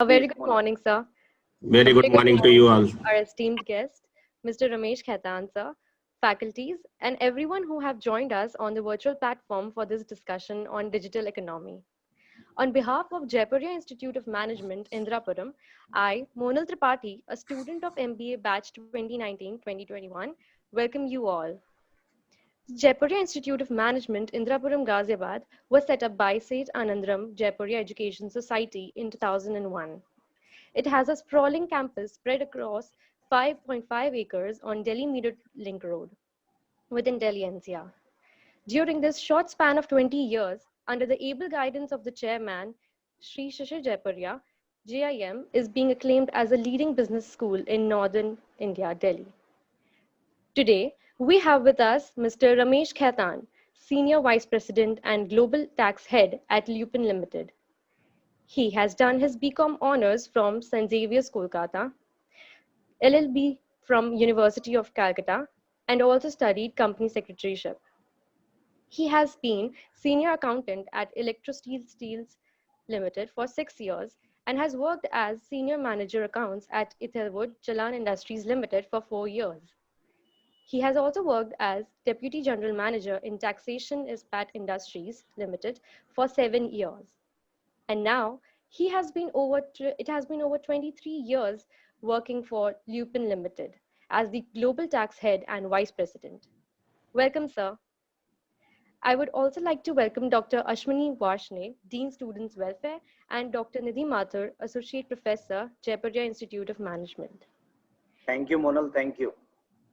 A very good morning, sir. A Very good very good morning to morning you to all. our esteemed guest, Mr. Ramesh Khaitan, sir, faculties, and everyone who have joined us on the virtual platform for this discussion on digital economy. On behalf of Jaipuria Institute of Management, Indrapuram, I, Monal Tripathi, a student of MBA batch 2019-2021, welcome you all. Jaipuria Institute of Management, Indrapuram, Ghaziabad, was set up by Seth Anandram Jaipuria Education Society in 2001. It has a sprawling campus spread across 5.5 acres on Delhi Meter Link Road within Delhi NCR. During this short span of 20 years, under the able guidance of the chairman, Sri Shishir Jaipuria, JIM is being acclaimed as a leading business school in northern India, Delhi. Today, we have with us Mr. Ramesh Khaitan, Senior Vice President and Global Tax Head at Lupin Limited. He has done his BCom honors from St. Xavier's, Kolkata, LLB from University of Calcutta, and also studied company secretaryship. He has been senior accountant at Electrosteel Steels Limited for 6 years and has worked as senior manager accounts at Ethelwood Jalan Industries Limited for 4 years. He has also worked as deputy general manager in Taxation Ispat Industries Limited for 7 years. And now it has been over 23 years working for Lupin Limited as the global tax head and vice president. Welcome, sir. I would also like to welcome Dr. Ashwini Varshne, Dean Students Welfare, and Dr. Nidhi Mathur, Associate Professor, Jaipuria Institute of Management. Thank you, Monal. Thank you.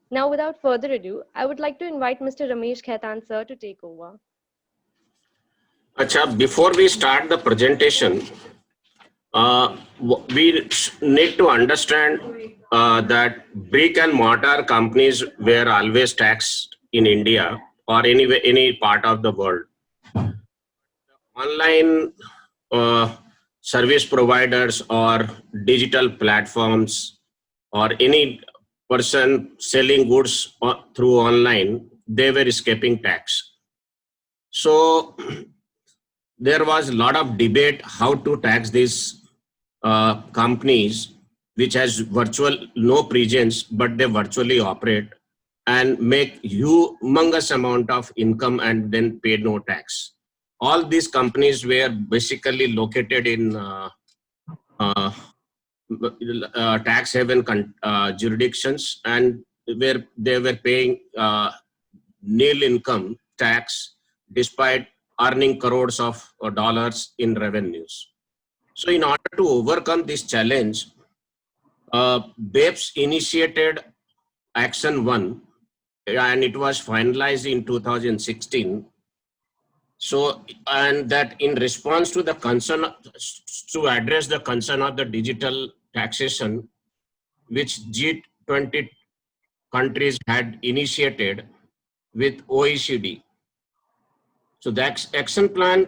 Now, without further ado, I would like to invite Mr. Ramesh Khaitan, sir, to take over. Acha, before we start the presentation, we need to understand that brick and mortar companies were always taxed in India or any part of the world. Online service providers or digital platforms or any person selling goods through online, they were escaping tax. So there was a lot of debate how to tax these companies which has virtual no presence, but they virtually operate and make humongous amount of income and then pay no tax. All these companies were basically located in uh, tax haven jurisdictions, and where they were paying nil income tax despite earning crores of dollars in revenues. So in order to overcome this challenge, BEPS initiated Action 1 and it was finalized in 2016. So, and that in response to the concern, to address the concern of the digital taxation, which G20 countries had initiated with OECD. So the action plan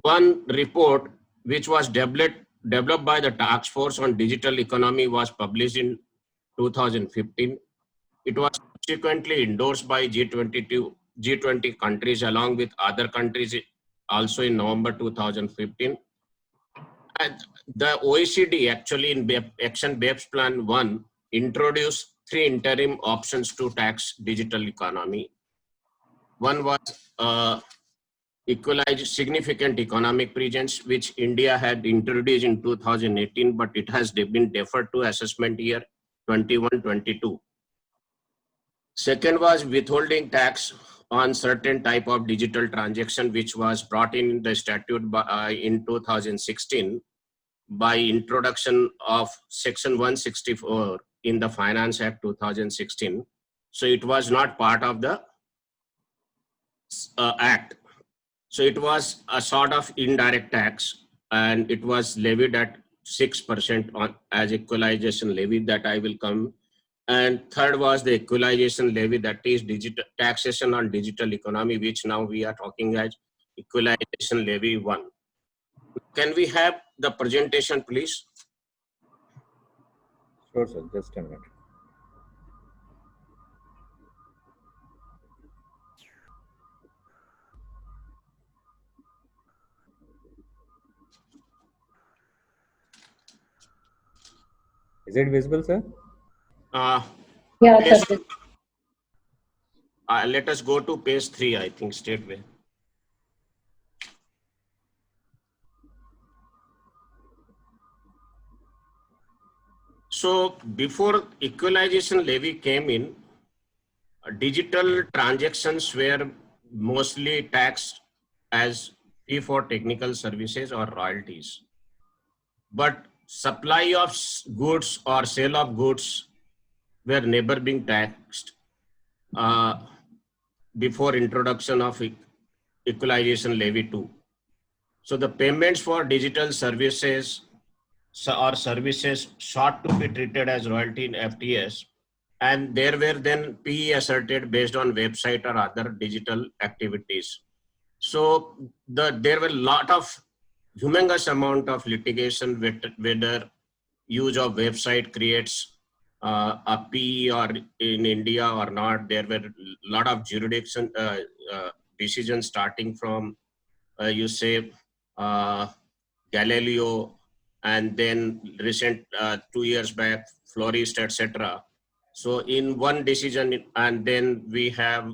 one report, which was developed by the Task Force on Digital Economy, was published in 2015. It was subsequently endorsed by G20 countries along with other countries also in November 2015. And the OECD actually in Action BEPS Plan 1 introduced 3 interim options to tax digital economy. One was equalize significant economic presence, which India had introduced in 2018, but it has been deferred to assessment year 21-22. Second was withholding tax on certain type of digital transaction, which was brought in the statute in 2016 by introduction of Section 164 in the Finance Act 2016. So it was not part of the act. So it was a sort of indirect tax, and it was levied at 6% on as equalization levy that I will come. And third was the equalization levy, that is digital taxation on digital economy, which now we are talking as equalization levy 1. Can we have the presentation, please? Sure, sir. Just a minute. Is it visible, sir? Yeah, Page, subject. let us go to page 3, I think, straightway. So before equalization levy came in, digital transactions were mostly taxed as fee for technical services or royalties. But supply of goods or sale of goods were never being taxed before introduction of equalization levy 2. So the payments for digital services or services sought to be treated as royalty in FTS, and there were then PE asserted based on website or other digital activities. So there were a lot of humongous amount of litigation whether use of website creates a PE or in India or not. There were a lot of jurisdiction decisions starting from you say Galileo, and then recent 2 years back Florist, etc. So in one decision, and then we have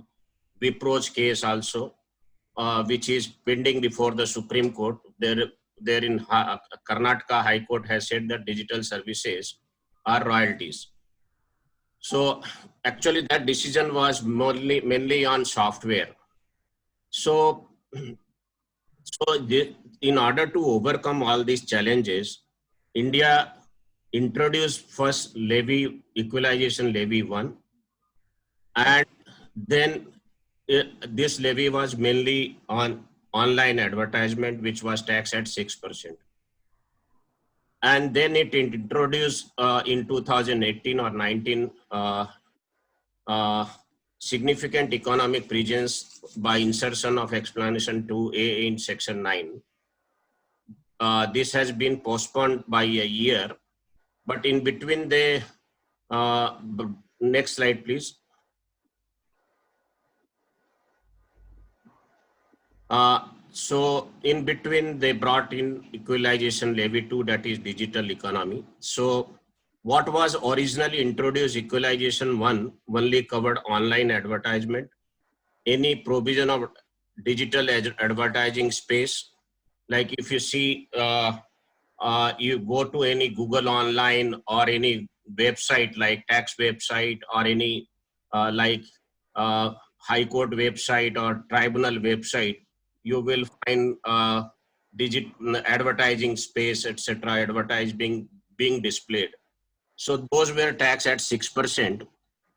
Wipro's case also, which is pending before the Supreme Court. There in Karnataka High Court has said that digital services are royalties. So actually that decision was mainly on software. So in order to overcome all these challenges, India introduced first levy, equalization levy 1, and then this levy was mainly on online advertisement, which was taxed at 6%. And then it introduced in 2018 or 19 significant economic regions by insertion of explanation 2A in section 9. This has been postponed by a year, but in between the next slide, please. So in between they brought in equalization levy 2, that is digital economy. So what was originally introduced, equalization 1 only covered online advertisement, any provision of digital advertising space. Like if you see, you go to any Google online or any website like tax website or any High Court website or tribunal website, you will find advertising space, etc. advertising being displayed. So those were taxed at 6%,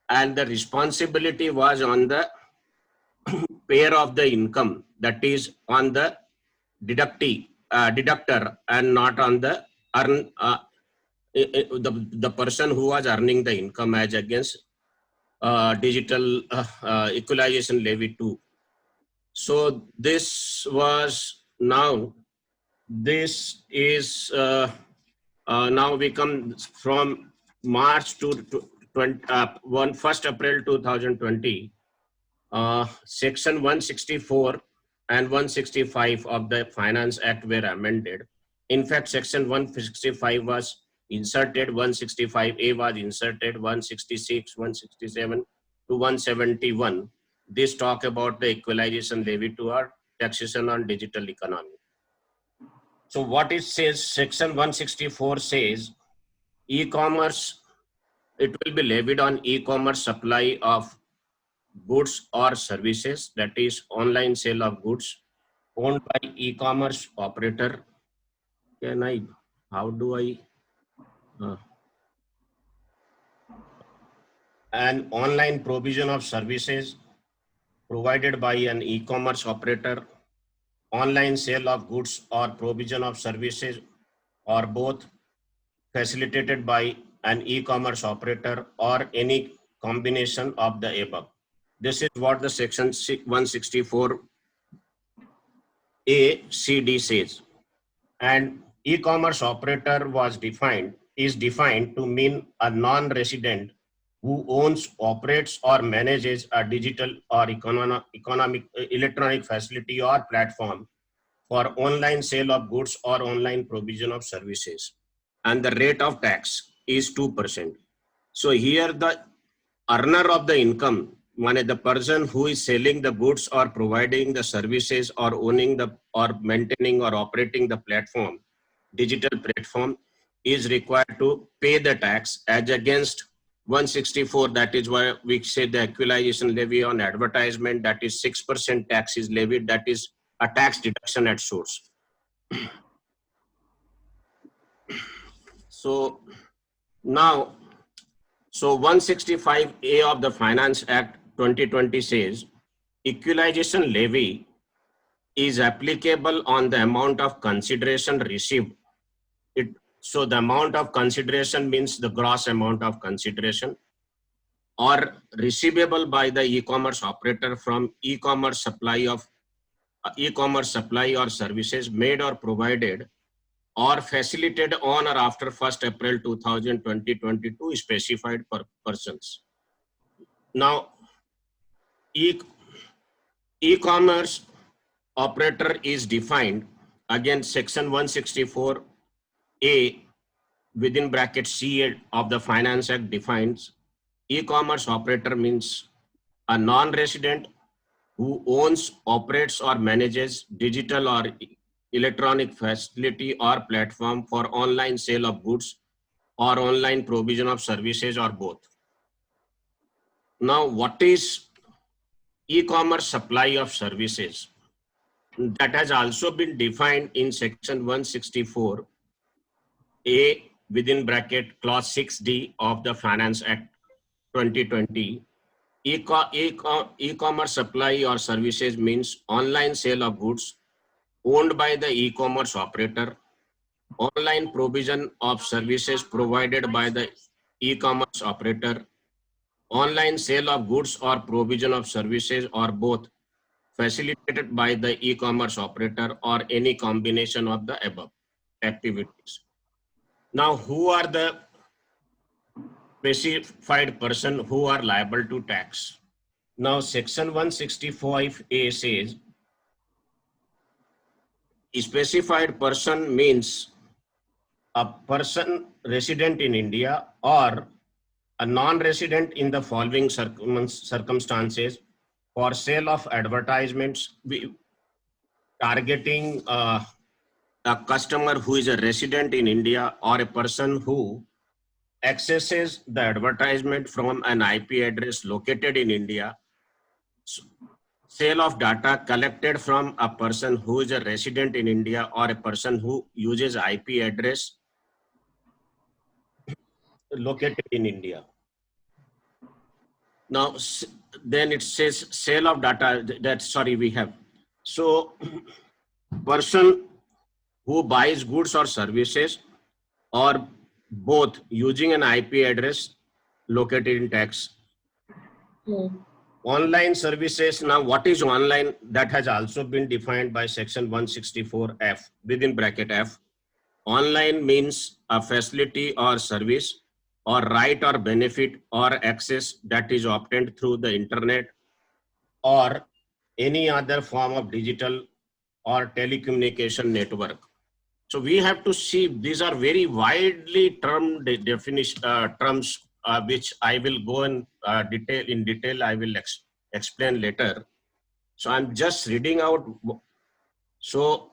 and the responsibility was on the payer of the income, that is on the deductor, and not on the the person who was earning the income as against digital equalization levy 2. So this was now, this is now we come from March to 1st April 2020. Section 164 and 165 of the Finance Act were amended. In fact, section 165 was inserted, 165A was inserted, 166, 167 to 171. This talk about the equalization levy to our taxation on digital economy. So what it says, section 164 says, e-commerce, it will be levied on e-commerce supply of goods or services, that is online sale of goods owned by e-commerce operator. How do I, an online provision of services provided by an e-commerce operator, online sale of goods or provision of services, or both, facilitated by an e-commerce operator or any combination of the above. This is what the section 164 ACD says. And e-commerce operator is defined to mean a non-resident who owns, operates, or manages a digital or electronic facility or platform for online sale of goods or online provision of services. And the rate of tax is 2%. So here the earner of the income, the person who is selling the goods or providing the services or owning the or maintaining or operating the platform, digital platform, is required to pay the tax as against 164. That is why we say the equalization levy on advertisement, that is 6% tax is levied, that is a tax deduction at source. So now, so 165A of the Finance Act 2020 says equalization levy is applicable on the amount of consideration received. So the amount of consideration means the gross amount of consideration or receivable by the e-commerce operator from e-commerce supply or services made or provided or facilitated on or after 1st April 2022 specified persons. Now, e-commerce operator is defined again section 164A within bracket C of the Finance Act defines e-commerce operator means a non-resident who owns, operates or manages digital or electronic facility or platform for online sale of goods or online provision of services or both. Now, what is e-commerce supply of services? That has also been defined in section 164A within bracket clause 6D of the Finance Act 2020. E-commerce supply or services means online sale of goods owned by the e-commerce operator, online provision of services provided by the e-commerce operator, online sale of goods or provision of services or both facilitated by the e-commerce operator or any combination of the above activities. Now, who are the specified person who are liable to tax? Now, section 165A says a specified person means a person resident in India or a non-resident in the following circumstances for sale of advertisements targeting a customer who is a resident in India or a person who accesses the advertisement from an IP address located in India, sale of data collected from a person who is a resident in India or a person who uses IP address located in India. Now, then it says sale of data we have. So person who buys goods or services or both using an IP address located in tax. Online services. Now, what is online? That has also been defined by section 164F within bracket F. Online means a facility or service or right or benefit or access that is obtained through the internet or any other form of digital or telecommunication network. So we have to see these are very widely termed terms which I will go in detail. I will explain later. So I'm just reading out. So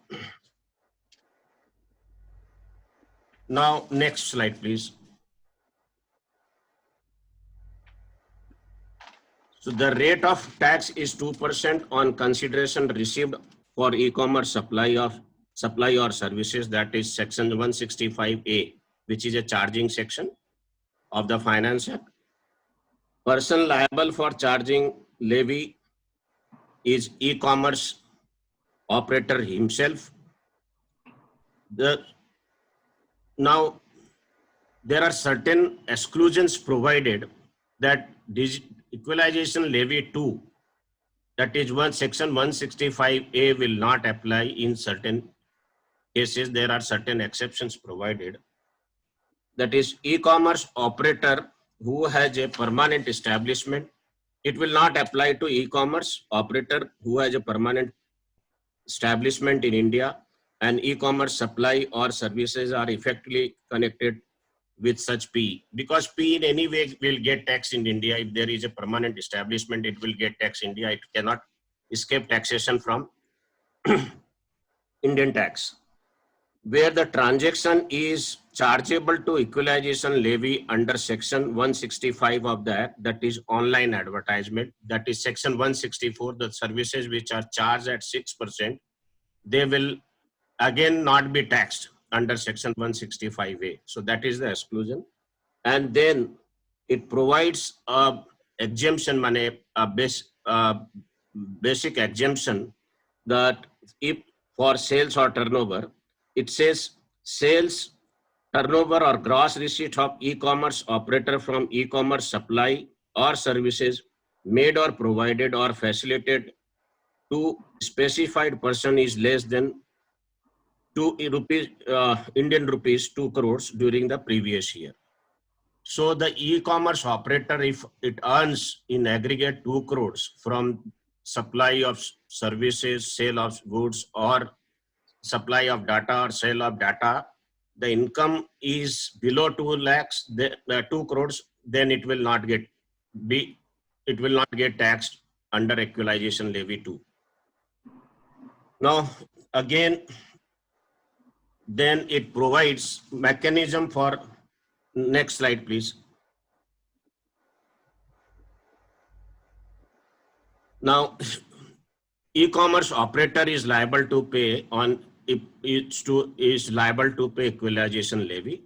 now next slide, please. So the rate of tax is 2% on consideration received for e-commerce supply or services. That is section 165A, which is a charging section of the Finance Act. Person liable for charging levy is e-commerce operator himself. Now, there are certain exclusions provided that equalization levy 2, that is section 165A will not apply in certain cases. There are certain exceptions provided. That is e-commerce operator who has a permanent establishment. It will not apply to e-commerce operator who has a permanent establishment in India and e-commerce supply or services are effectively connected with such P, because P in any way will get taxed in India. If there is a permanent establishment, it will get taxed in India. It cannot escape taxation from Indian tax. Where the transaction is chargeable to equalization levy under section 165 of the Act, that is online advertisement, that is section 164, the services which are charged at 6%, they will again not be taxed under section 165A. So that is the exclusion. And then it provides a exemption, money, a basic exemption, that if for sales or turnover, it says sales, turnover or gross receipt of e-commerce operator from e-commerce supply or services made or provided or facilitated to specified person is less than 2 Indian rupees 2 crores during the previous year. So the e-commerce operator, if it earns in aggregate 2 crores from supply of services, sale of goods, or supply of data or sale of data, the income is below 2 lakhs, 2 crores, then it will not get taxed under equalization levy 2. Now again, then it provides mechanism for, next slide please. Now e-commerce operator is liable to pay is liable to pay equalization levy,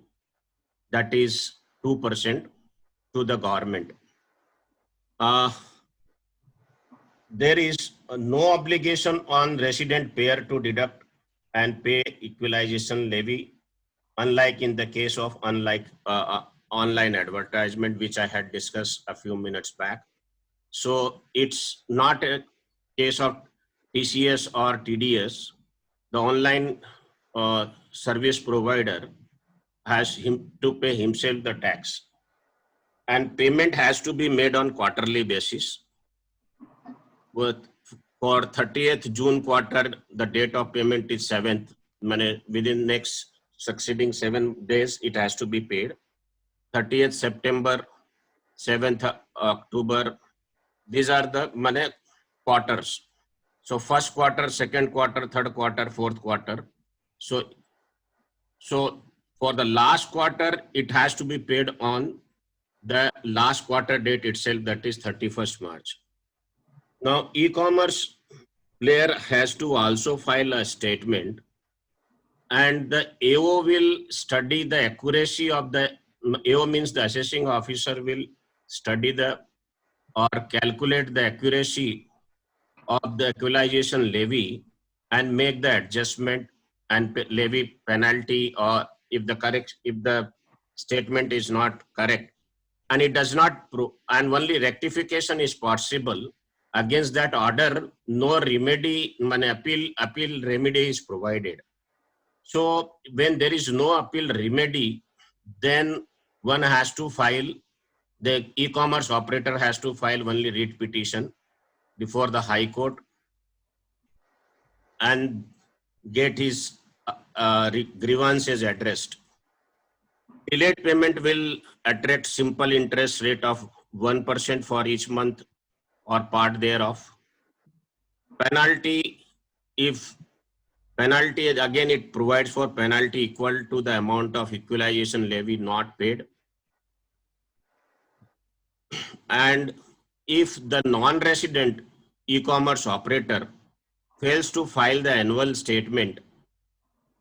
that is 2% to the government. There is no obligation on resident payer to deduct and pay equalization levy, unlike in the case of online advertisement, which I had discussed a few minutes back. So it's not a case of TCS or TDS. The online service provider has to pay himself the tax, and payment has to be made on quarterly basis. For 30th June quarter, the date of payment is 7th. Within next succeeding 7 days, it has to be paid. 30th September, 7th October. These are the quarters. So first quarter, second quarter, third quarter, fourth quarter. So for the last quarter, it has to be paid on the last quarter date itself, that is 31st March. Now, e-commerce player has to also file a statement, and the AO will study the accuracy of the, AO means the assessing officer will study or calculate the accuracy of the equalization levy and make the adjustment and levy penalty, or if the statement is not correct and it does not prove, and only rectification is possible, against that order no remedy, appeal remedy is provided. So when there is no appeal remedy, then one has to file, the e-commerce operator has to file only writ petition before the High Court and get his grievances addressed. Delayed payment will attract simple interest rate of 1% for each month or part thereof. Penalty, again, it provides for penalty equal to the amount of equalization levy not paid. And if the non-resident e-commerce operator fails to file the annual statement,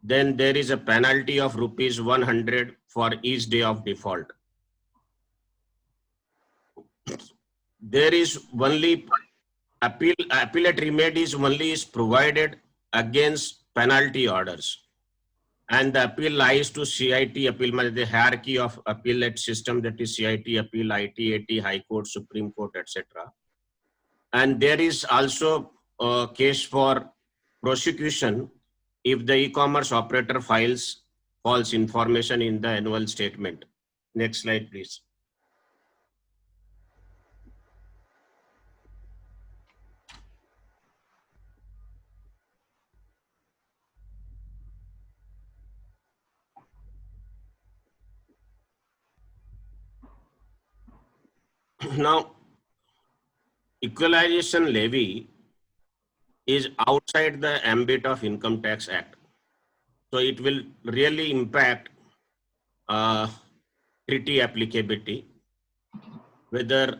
then there is a penalty of rupees 100 for each day of default. There is only appellate remedies only is provided against penalty orders, and the appeal lies to CIT appeal, the hierarchy of appellate system, that is CIT appeal, ITAT, High Court, Supreme Court, etc. And there is also a case for prosecution if the e-commerce operator files false information in the annual statement. Next slide, please. now equalization levy is outside the ambit of Income Tax Act. So it will really impact treaty applicability, whether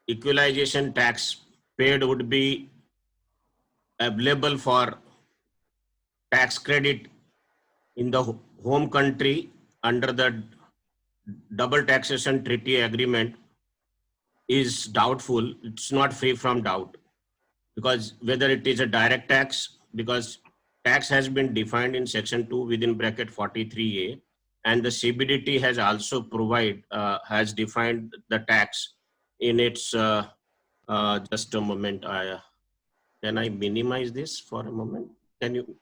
equalization tax paid would be available for tax credit in the home country under the double taxation treaty agreement is doubtful. It's not free from doubt, because whether it is a direct tax, because tax has been defined in section 2 within bracket 43A, and the CBDT has also has defined the tax in its just a moment. Can I minimize this for a moment? Can you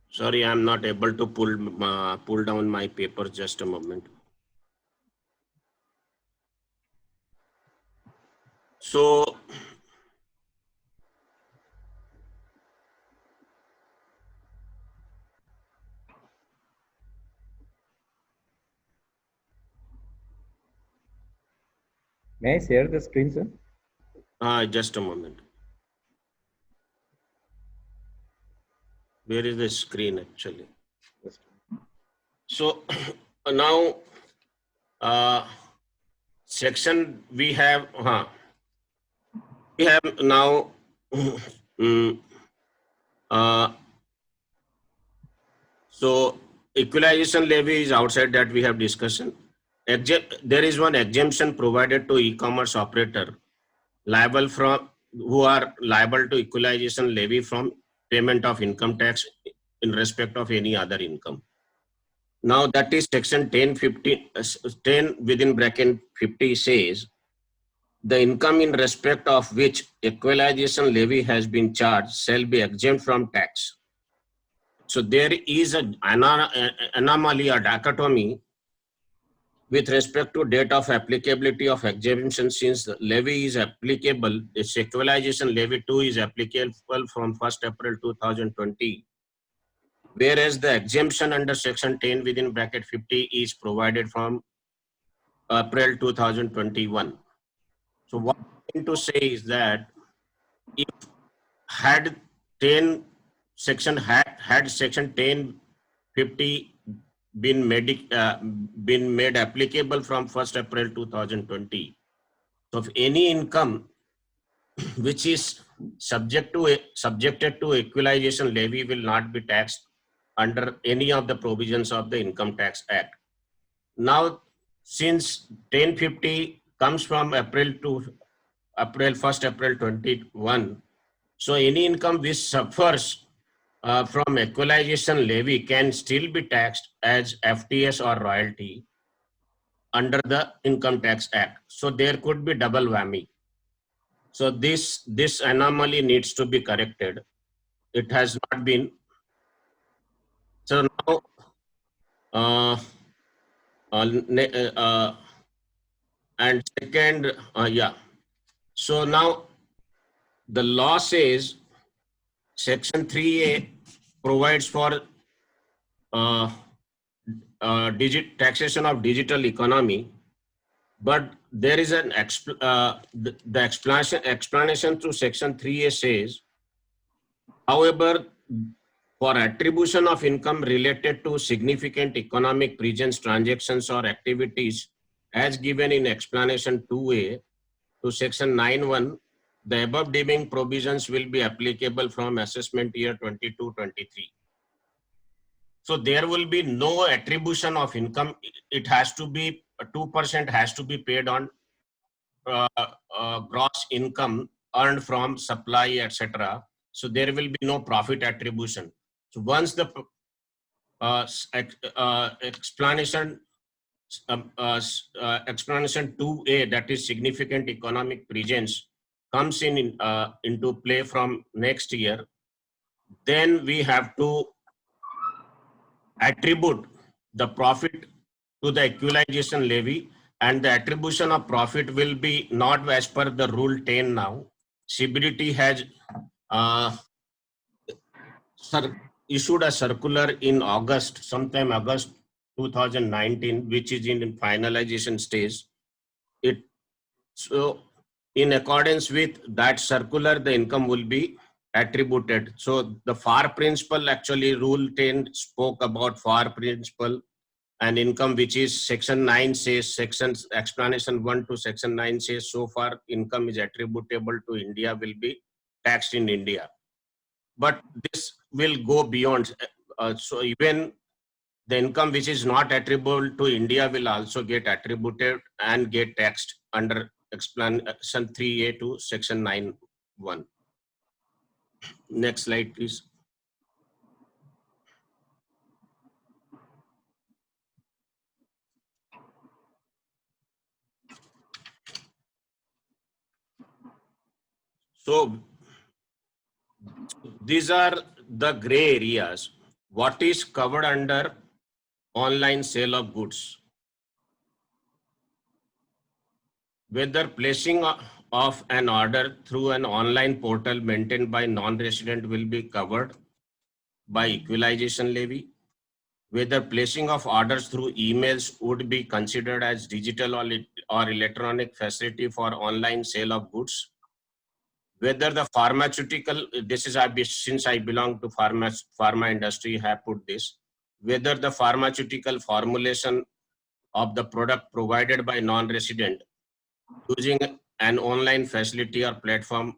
sorry, I'm not able to pull down my papers. Just a moment. So May I share the screen, sir? just a moment. Where is the screen actually? So now section we have now so equalization levy is outside that we have discussion. There is one exemption provided to e-commerce operator liable from who are liable to equalization levy from payment of income tax in respect of any other income. Now that is section 10 within bracket 50 says the income in respect of which equalization levy has been charged shall be exempt from tax. So there is an anomaly or dichotomy with respect to date of applicability of exemption, since the levy is applicable, this equalization levy 2 is applicable from 1st April 2020, whereas the exemption under section 10 within bracket 50 is provided from April 2021. So what I'm going to say is that if had 10 section had section 1050 been made applicable from 1st April 2020, so if any income which is subjected to equalization levy will not be taxed under any of the provisions of the Income Tax Act. Now, since 1050 comes from 1st April 21, so any income which suffers from equalization levy can still be taxed as FTS or royalty under the Income Tax Act. So there could be double whammy. So this anomaly needs to be corrected. It has not been. So now, and second, yeah. So now the law says section 3A provides for taxation of digital economy, but there is an the explanation through section 3A says, however, for attribution of income related to significant economic presence, transactions or activities as given in explanation 2A to section 9(1), the above deeming provisions will be applicable from assessment year 22-23. So there will be no attribution of income. It has to be 2% has to be paid on gross income earned from supply, etc. So there will be no profit attribution. So once the explanation 2A, that is significant economic presence, comes into play from next year, then we have to attribute the profit to the equalization levy, and the attribution of profit will be not as per the rule 10 now. CBDT has uh, issued a circular in August, sometime August 2019, which is in finalization stage. So in accordance with that circular, the income will be attributed. So the FAR principle, actually rule 10 spoke about FAR principle and income, which is section 9 says, sections explanation 1 to section 9 says, so far income is attributable to India will be taxed in India. But this will go beyond. So even the income which is not attributable to India will also get attributed and get taxed under explanation 3A to section 9(1). Next slide, please. So these are the gray areas. What is covered under online sale of goods? Whether placing of an order through an online portal maintained by non-resident will be covered by equalization levy. Whether placing of orders through emails would be considered as digital or electronic facility for online sale of goods. Whether the pharmaceutical, this is since I belong to pharma industry, have put this. Whether the pharmaceutical formulation of the product provided by non-resident using an online facility or platform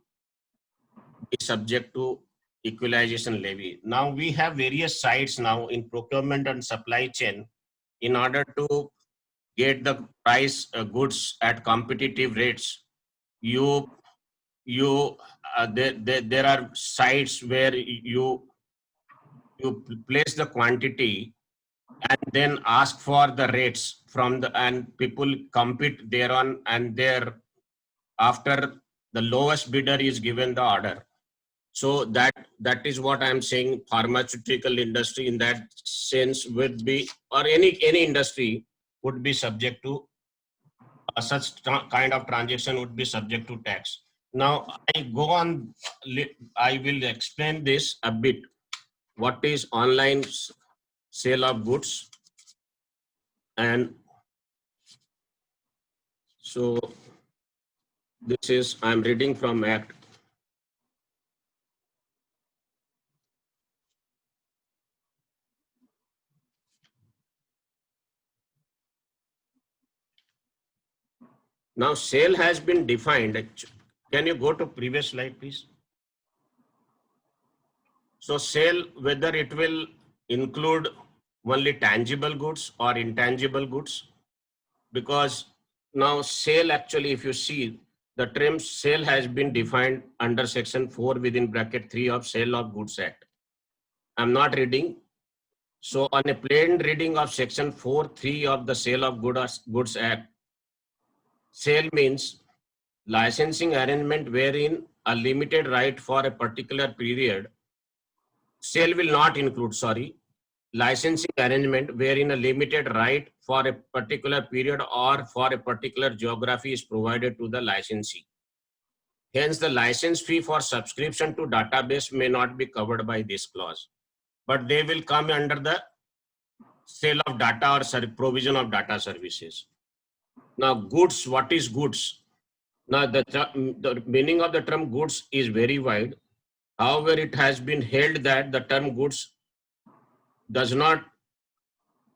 is subject to equalization levy. Now we have various sites now in procurement and supply chain in order to get the price goods at competitive rates. There are sites where you place the quantity and then ask for the rates from the, and people compete thereon, and there after the lowest bidder is given the order. So that is what I'm saying. Pharmaceutical industry in that sense would be, or any industry would be subject to such kind of transaction would be subject to tax. Now I go on, I will explain this a bit. What is online sale of goods? And so this is, I'm reading from Act. Now sale has been defined. Can you go to previous slide, please? So sale, whether it will include only tangible goods or intangible goods, because now sale, actually, if you see, the term sale has been defined under section 4 within bracket 3 of Sale of Goods Act. I'm not reading. So on a plain reading of section 4(3) of the Sale of Goods Act, sale means licensing arrangement wherein a limited right for a particular period. Sale will not include, sorry, licensing arrangement wherein a limited right for a particular period or for a particular geography is provided to the licensee. Hence, the license fee for subscription to database may not be covered by this clause, but they will come under the sale of data or provision of data services. Now, goods, what is goods? Now, the meaning of the term goods is very wide. However, it has been held that the term goods does not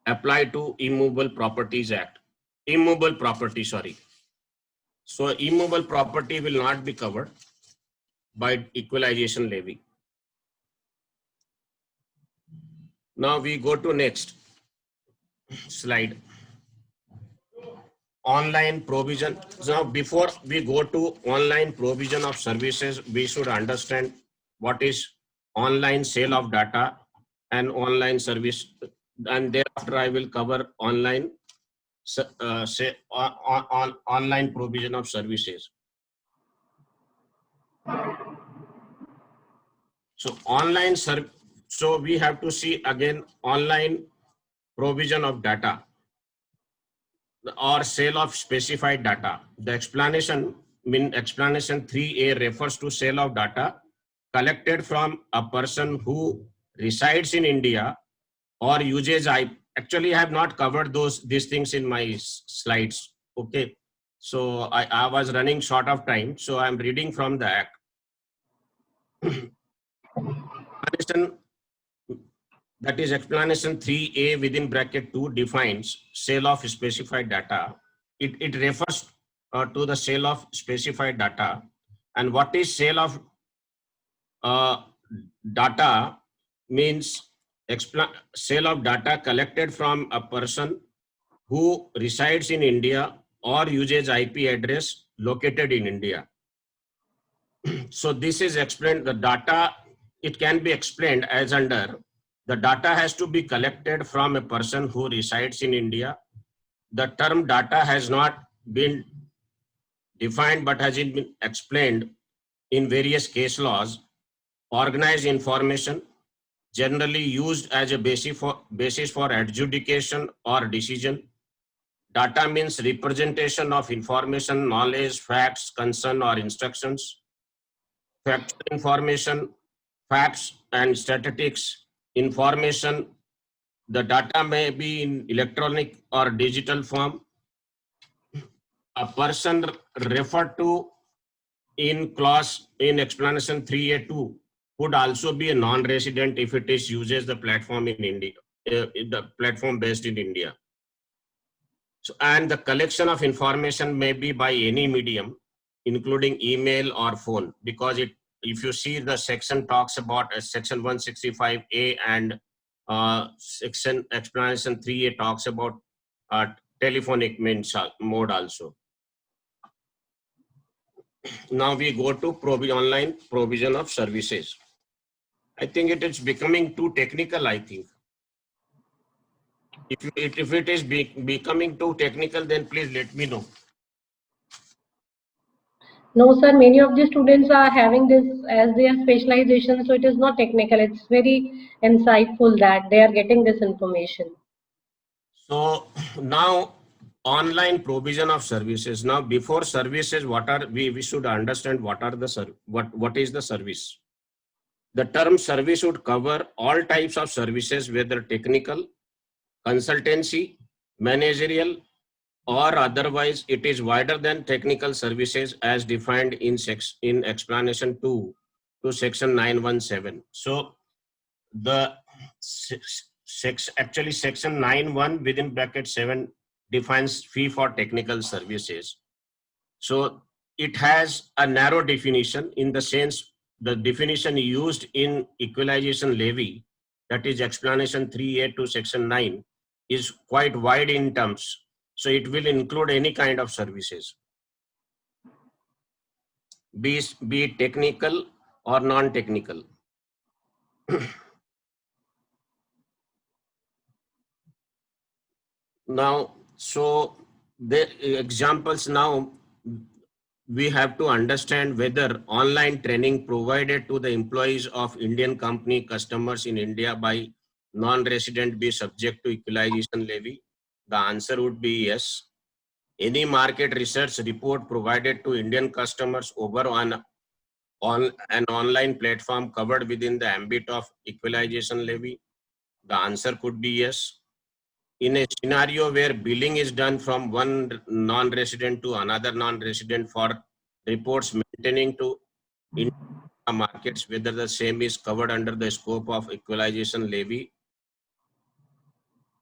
apply to Immovable Properties Act. Immovable property, sorry. So immovable property will not be covered by equalization levy. Now we go to next slide. Online provision. Now before we go to online provision of services, we should understand what is online sale of data and online service, and thereafter I will cover online online provision of services. So so we have to see again online provision of data or sale of specified data. The explanation 3A refers to sale of data collected from a person who resides in India or uses actually I have not covered these things in my slides. Okay. So I was running short of time. So I'm reading from the act. Explanation, that is explanation 3A within bracket 2 defines sale of specified data. It refers to the sale of specified data. And what is sale of data means sale of data collected from a person who resides in India or uses IP address located in India. So this is explained, the data, it can be explained as under, the data has to be collected from a person who resides in India. The term data has not been defined but has been explained in various case laws. Organized information, generally used as a basis for adjudication or decision. Data means representation of information, knowledge, facts, concern, or instructions. Factual information, facts and statistics information. The data may be in electronic or digital form. A person referred to in clause in explanation 3A2 would also be a non-resident if it is uses the platform in India, the platform based in India. So, and the collection of information may be by any medium, including email or phone, because if you see the section talks about section 165A and section explanation 3A talks about telephonic mode also. Now we go to online provision of services. I think it is becoming too technical, I think. If it is becoming too technical, then please let me know. No, sir, many of the students are having this as their specialization, so it is not technical. It's very insightful that they are getting this information. So now online provision of services. Now before services, what are we should understand what are the what is the service? The term service would cover all types of services, whether technical, consultancy, managerial, or otherwise. It is wider than technical services as defined in explanation 2 to section 917. So the actually section 9(1) within bracket 7 defines fee for technical services. So it has a narrow definition in the sense the definition used in equalization levy, that is explanation 3A to section 9, is quite wide in terms. So it will include any kind of services, be it technical or non-technical. Now, so the examples now, we have to understand whether online training provided to the employees of Indian company customers in India by non-resident be subject to equalization levy. The answer would be yes. Any market research report provided to Indian customers over on an online platform covered within the ambit of equalization levy. The answer could be yes. In a scenario where billing is done from one non-resident to another non-resident for reports maintaining to in markets, whether the same is covered under the scope of equalization levy.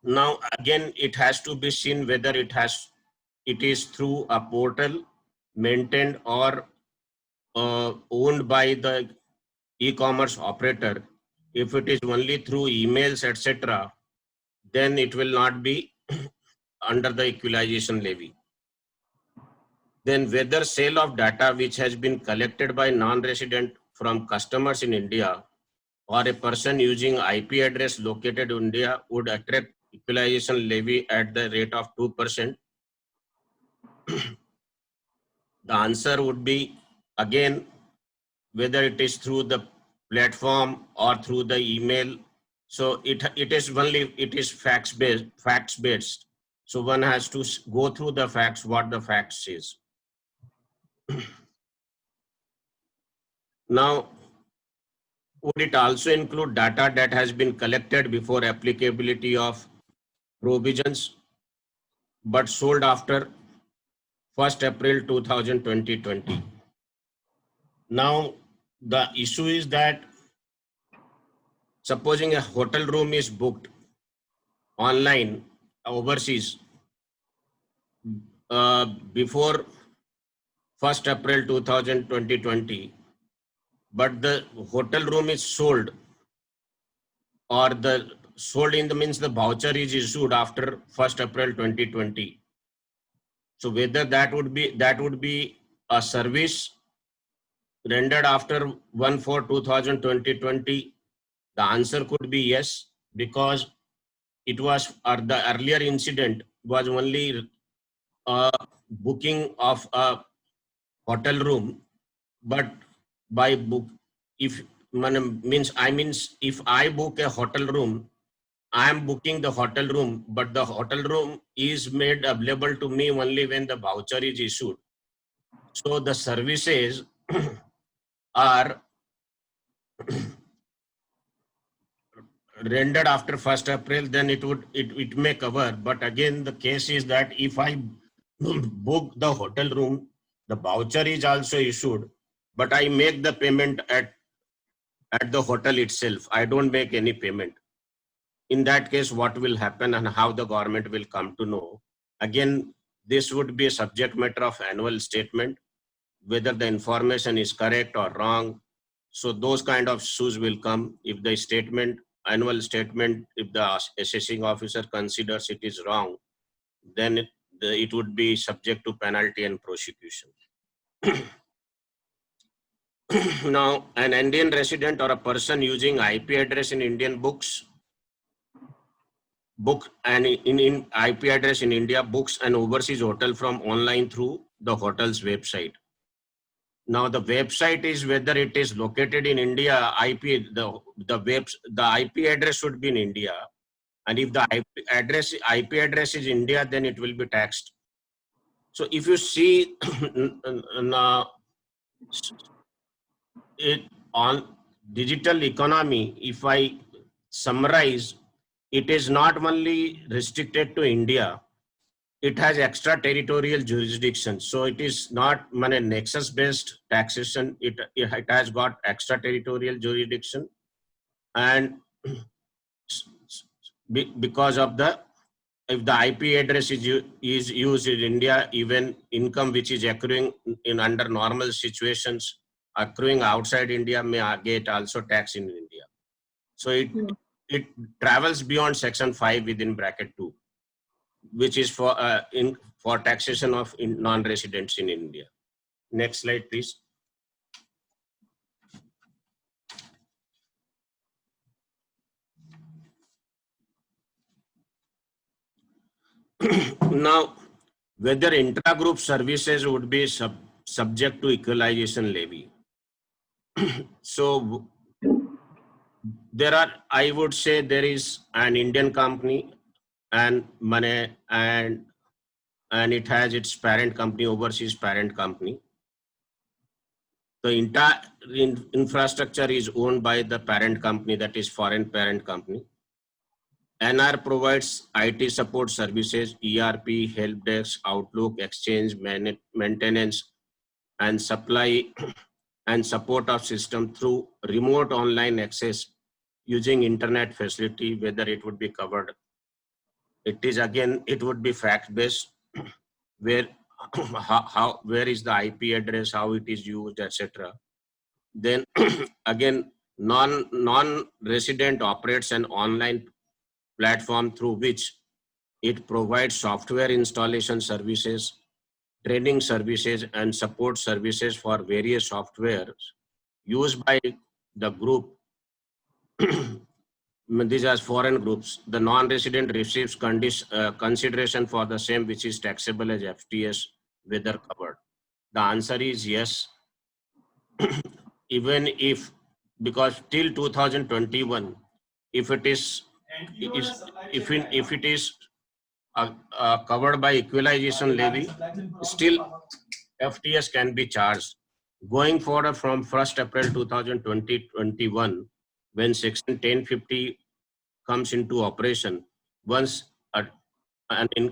Now again, it has to be seen whether it is through a portal maintained or owned by the e-commerce operator. If it is only through emails, etc., then it will not be under the equalization levy. Then whether sale of data which has been collected by non-resident from customers in India or a person using IP address located in India would attract equalization levy at the rate of 2%. The answer would be again whether it is through the platform or through the email. So it is facts based. So one has to go through the facts, what the facts is. Now, would it also include data that has been collected before applicability of provisions but sold after 1st April 2020? Now, the issue is that supposing a hotel room is booked online overseas before 1st April 2020, but the hotel room is sold, or the sold in the means the voucher is issued after 1st April 2020. So whether that would be a service rendered after 1/4/2020, the answer could be yes, because it was, or the earlier incident was only booking of a hotel room, but by book, if if I book a hotel room, I am booking the hotel room, but the hotel room is made available to me only when the voucher is issued. So the services are rendered after 1st April, then it may cover. But again, the case is that if I book the hotel room, the voucher is also issued, but I make the payment at the hotel itself. I don't make any payment. In that case, what will happen and how the government will come to know? Again, this would be a subject matter of annual statement, whether the information is correct or wrong. So those kind of issues will come if the annual statement, if the assessing officer considers it is wrong, then it would be subject to penalty and prosecution. Now, an Indian resident or a person using IP address in Indian book and in IP address in India books an overseas hotel from online through the hotel's website. Now the website is whether it is located in India, the IP address should be in India, and if the IP address is India, then it will be taxed. So if you see it on digital economy, if I summarize, it is not only restricted to India, it has extraterritorial jurisdiction. So it is not nexus based taxation, it has got extraterritorial jurisdiction, and because of if the IP address is used in India, even income which is accruing in under normal situations accruing outside India may get also taxed in India. So it travels beyond section 5 within bracket 2, which is for taxation of non-residents in India. Next slide, please. Now, whether intra-group services would be subject to equalization levy. So I would say there is an Indian company and it has its parent company, overseas parent company. The entire infrastructure is owned by the parent company, that is foreign parent company. NR provides IT support services, ERP, help desk, Outlook, Exchange, maintenance, and supply and support of system through remote online access using internet facility, whether it would be covered. It is again, it would be fact-based, where where is the IP address, how it is used, etc. Then again, non-resident operates an online platform through which it provides software installation services, training services, and support services for various softwares used by the group. These are foreign groups. The non-resident receives consideration for the same, which is taxable as FTS, whether covered. The answer is yes. Even if because till 2021, if it is if it is covered by equalization levy, still FTS can be charged. Going forward from 1st April 2021, when Section 1050 comes into operation, once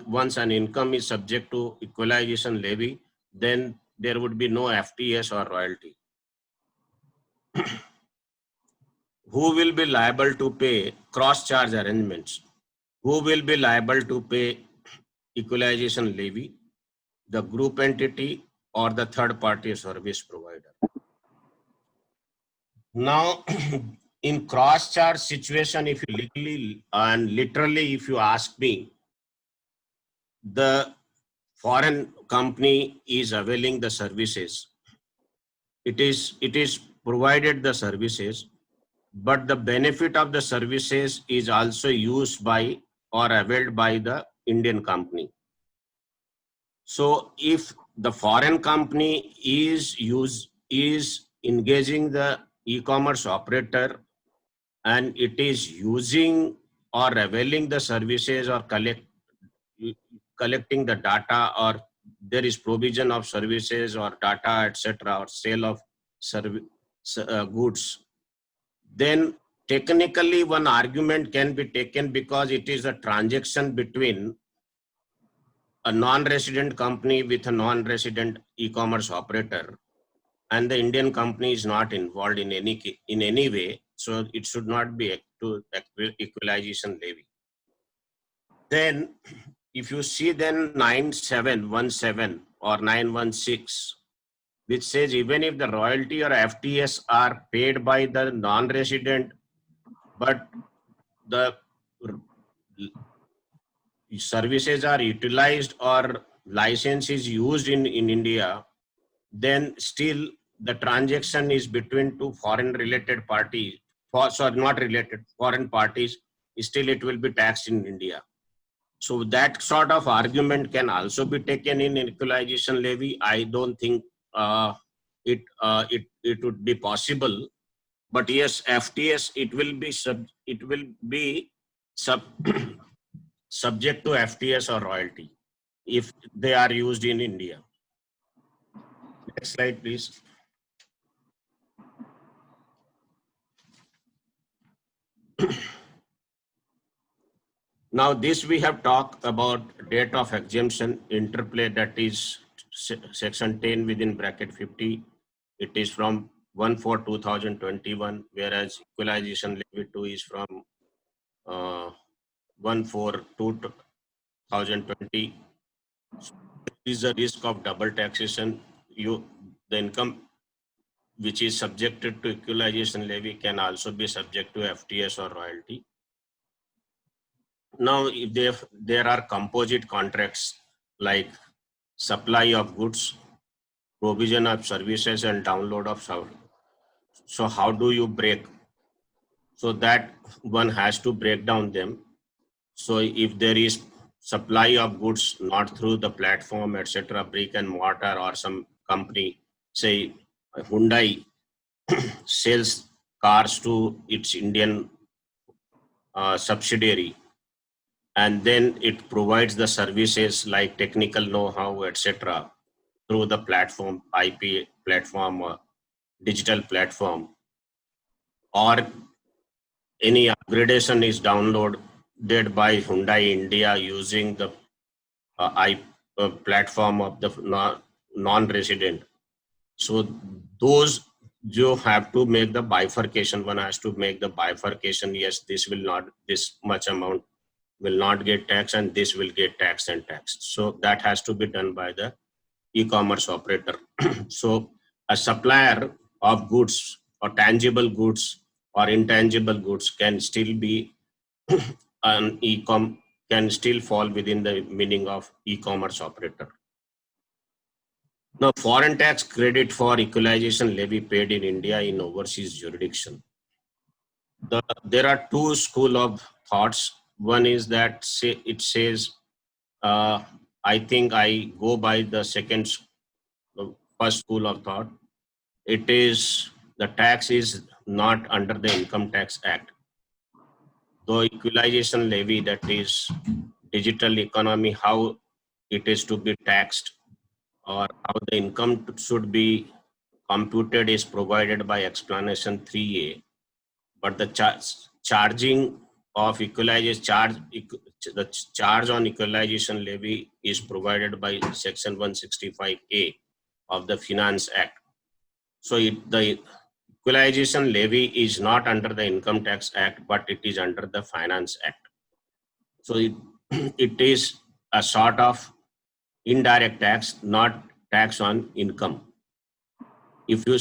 once an income is subject to equalization levy, then there would be no FTS or royalty. Who will be liable to pay cross-charge arrangements? Who will be liable to pay equalization levy? The group entity or the third-party service provider. Now, in cross-charge situation, if you legally and literally, if you ask me, the foreign company is availing the services. It is provided the services, but the benefit of the services is also used by or availed by the Indian company. So if the foreign company is engaging the e-commerce operator and it is using or availing the services or collecting the data, or there is provision of services or data, etc., or sale of goods, then technically one argument can be taken, because it is a transaction between a non-resident company with a non-resident e-commerce operator, and the Indian company is not involved in any way, so it should not be to equalization levy. Then if you see then 9717 or 916, which says even if the royalty or FTS are paid by the non-resident, but the services are utilized or license is used in India, then still the transaction is between two foreign related parties, not related, foreign parties, still it will be taxed in India. So that sort of argument can also be taken in equalization levy. I don't think it would be possible, but yes, FTS, it will be subject to FTS or royalty if they are used in India. Next slide, please. Now this we have talked about date of exemption interplay, that is section 10 within bracket 50. It is from 1/4/2021, whereas equalization levy 2 is from 1/4/2020. Is a risk of double taxation. The income which is subjected to equalization levy can also be subject to FTS or royalty. Now, if there are composite contracts like supply of goods, provision of services, and download of software, so how do you break? So that one has to break down them. So if there is supply of goods not through the platform, etc., brick and mortar, or some company, say Hyundai sells cars to its Indian subsidiary, and then it provides the services like technical know-how, etc., through the platform, IP platform, or digital platform, or any upgradation is downloaded by Hyundai India using the platform of the non-resident. So those you have to make the bifurcation. One has to make the bifurcation. Yes, this much amount will not get taxed, and this will get taxed and taxed. So that has to be done by the e-commerce operator. So a supplier of goods or tangible goods or intangible goods can still be can still fall within the meaning of e-commerce operator. Now, foreign tax credit for equalization levy paid in India in overseas jurisdiction. There are two school of thoughts. One is that it says, I think I go by the first school of thought. It is the tax is not under the Income Tax Act. Though equalization levy, that is digital economy, how it is to be taxed or how the income should be computed is provided by explanation 3A. But the charging of equalization the charge on equalization levy is provided by section 165A of the Finance Act. So the equalization levy is not under the Income Tax Act, but it is under the Finance Act. So it is a sort of indirect tax, not tax on income. If you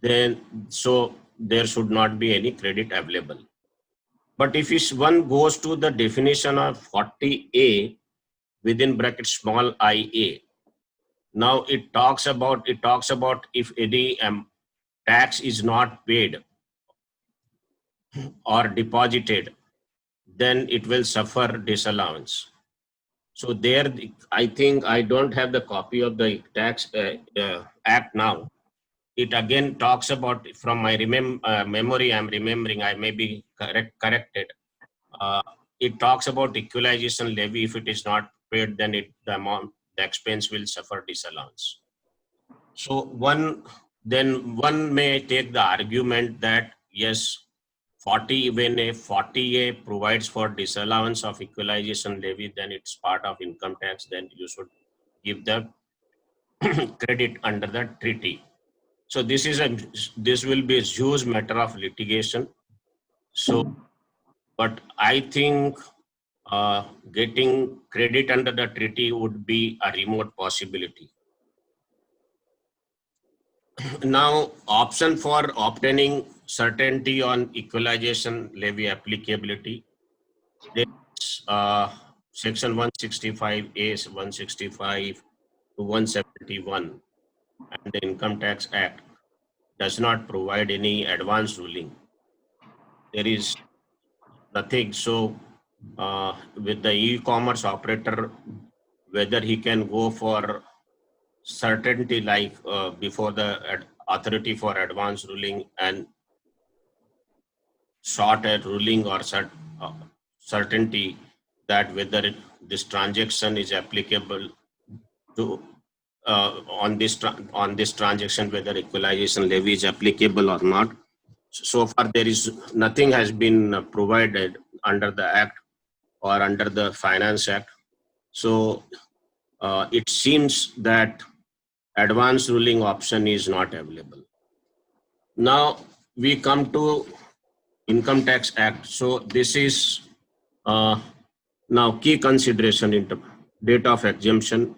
then so there should not be any credit available. But if one goes to the definition of 40A within bracket small ia, now it talks about if any tax is not paid or deposited, then it will suffer disallowance. So there, I think I don't have the copy of the tax act now. It again talks about, from my memory, I'm remembering, I may be corrected. It talks about equalization levy. If it is not paid, then the expense will suffer disallowance. So one may take the argument that yes, when a 40A provides for disallowance of equalization levy, then it's part of income tax, then you should give the credit under the treaty. So this will be a huge matter of litigation. So, but I think getting credit under the treaty would be a remote possibility. Now, option for obtaining certainty on equalization levy applicability. There's section 165A, 165 to 171, and the Income Tax Act does not provide any advance ruling. There is nothing. So with the e-commerce operator, whether he can go for certainty like before the authority for advance ruling and sought a ruling or certainty that whether this transaction is applicable to on this transaction, whether equalization levy is applicable or not. So far, there is nothing has been provided under the Act or under the Finance Act. So it seems that advance ruling option is not available. Now we come to Income Tax Act. So this is now key consideration into date of exemption,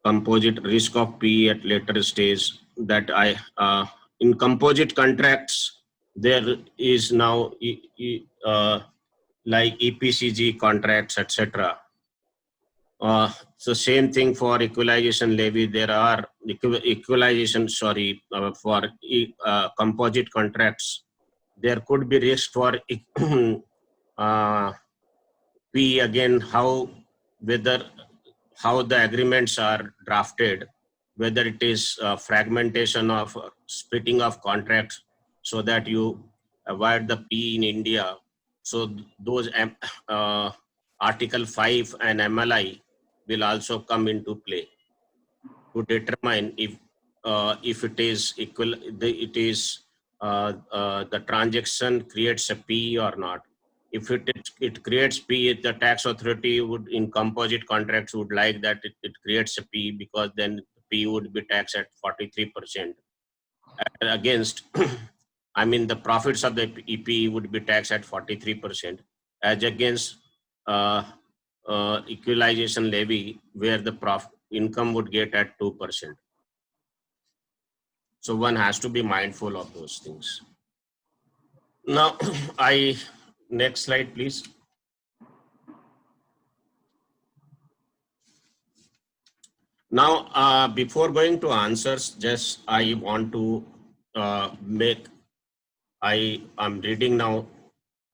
composite risk of PE at later stage. That in composite contracts there is now like EPCG contracts, etc. So same thing for equalization levy. There are equalization, for composite contracts. There could be risk for P again, how the agreements are drafted, whether it is fragmentation of splitting of contracts so that you avoid the P in India. So those Article 5 and MLI will also come into play to determine if it is equal, the transaction creates a P or not. If it creates P, the tax authority would, in composite contracts, would like that it creates a P, because then P would be taxed at 43% against, I mean, the profits of the EP would be taxed at 43% as against equalization levy, where the income would get at 2%. So one has to be mindful of those things. Now, next slide, please. Now, before going to answers, just I want to I'm reading now.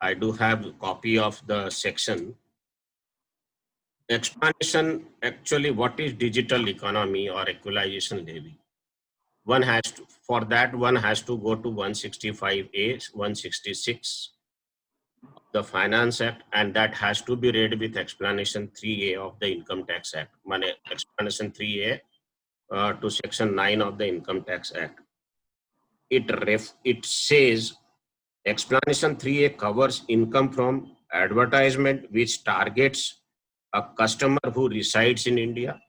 I do have a copy of the section. Explanation, actually, what is digital economy or equalization levy? one has to, for that one has to go to 165A, 166, the Finance Act, and that has to be read with explanation 3A of the Income Tax Act. Explanation 3A to section 9 of the Income Tax Act. It says explanation 3A covers income from advertisement which targets a customer who resides in India,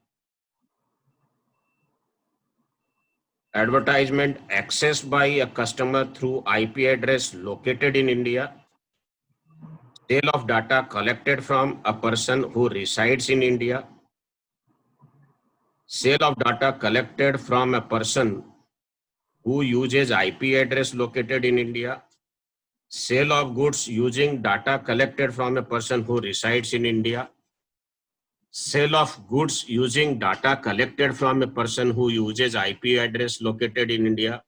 advertisement accessed by a customer through IP address located in India, sale of data collected from a person who resides in India, sale of data collected from a person who uses IP address located in India, sale of goods using data collected from a person who resides in India, sale of goods using data collected from a person who uses IP address located in India,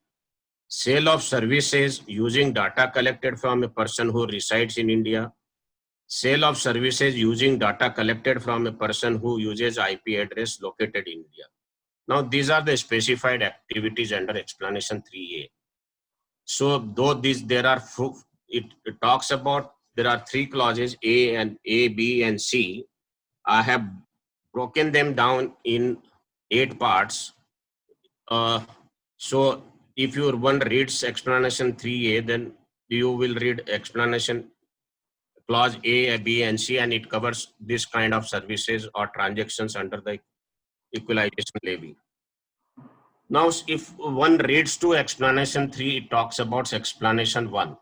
sale of services using data collected from a person who resides in India, sale of services using data collected from a person who uses IP address located in India. Now, these are the specified activities under explanation 3A. So, though there are, it talks about, there are 3 clauses, A, B, and C. I have broken them down in 8 parts. So, if one reads explanation 3A, then you will read explanation clause A, B, and C, and it covers this kind of services or transactions under the equalization levy. Now, if one reads to explanation 3, it talks about explanation 1.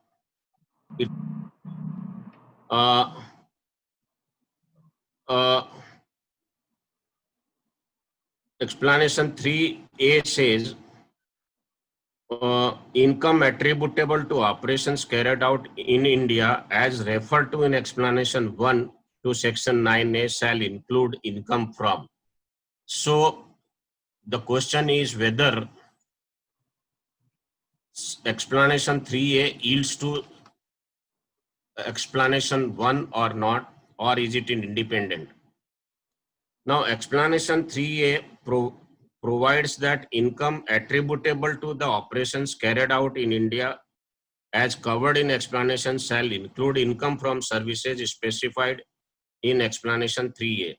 Explanation 3A says, income attributable to operations carried out in India as referred to in explanation 1 to section 9A shall include income from. So, the question is whether explanation 3A yields to explanation 1 or not, or is it independent? Now, explanation 3A provides that income attributable to the operations carried out in India as covered in explanation shall include income from services specified in explanation 3A.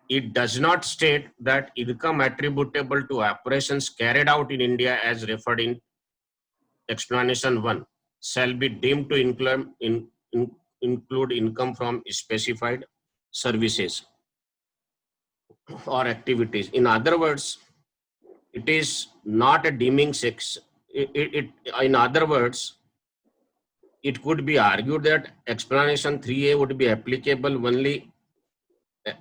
It does not state that income attributable to operations carried out in India as referred in explanation 1 shall be deemed to include income from specified services or activities. In other words, it is not a deeming section. In other words, it could be argued that explanation 3A would be applicable only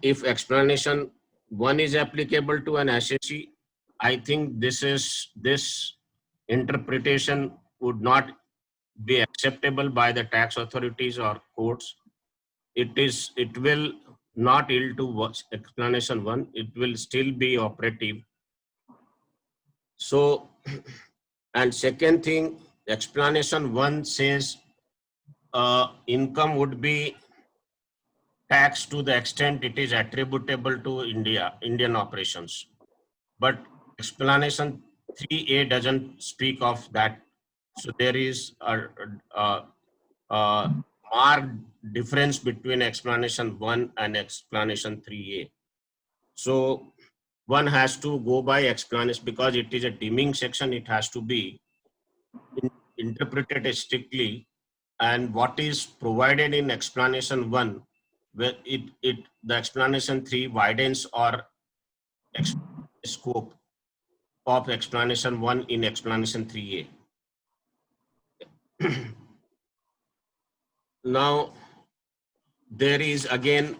if explanation 1 is applicable to an assessee. I think this interpretation would not be acceptable by the tax authorities or courts. It will not yield to explanation 1. It will still be operative. So, and second thing, explanation 1 says income would be taxed to the extent it is attributable to Indian operations. But explanation 3A doesn't speak of that. So there is a marked difference between explanation 1 and explanation 3A. So one has to go by explanation because it is a deeming section. It has to be interpreted strictly, and what is provided in explanation 1, where the explanation 3 widens or scope of explanation 1 in explanation 3A. Now, there is again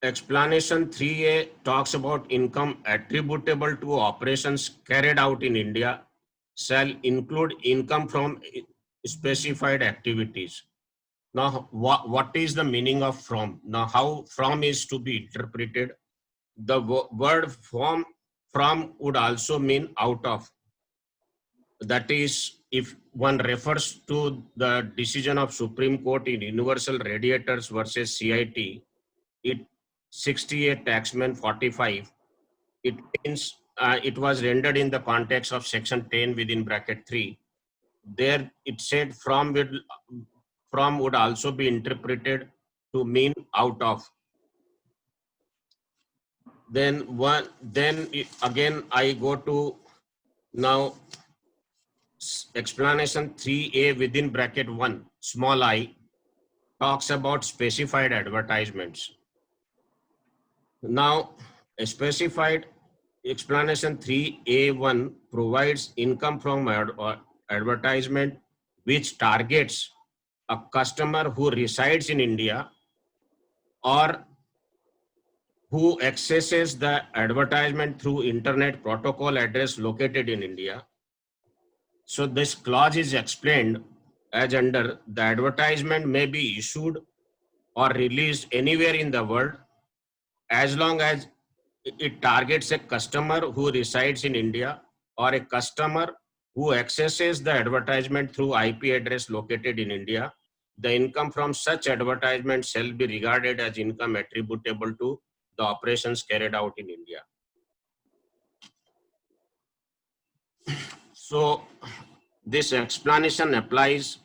explanation 3A talks about income attributable to operations carried out in India shall include income from specified activities. Now, what is the meaning of from? Now, how from is to be interpreted? The word from would also mean out of. That is, if one refers to the decision of Supreme Court in Universal Radiators versus CIT, it 68 Taxman 45, it means it was rendered in the context of section 10 within bracket 3. There it said from would also be interpreted to mean out of. Then again I go to now explanation 3a within bracket 1 small I talks about specified advertisements. Now a specified explanation 3a1 provides income from advertisement which targets a customer who resides in India or who accesses the advertisement through internet protocol address located in India. So this clause is explained as under the advertisement may be issued or released anywhere in the world as long as it targets a customer who resides in India or a customer who accesses the advertisement through IP address located in India. The income from such advertisement shall be regarded as income attributable to the operations carried out in India. So this explanation applies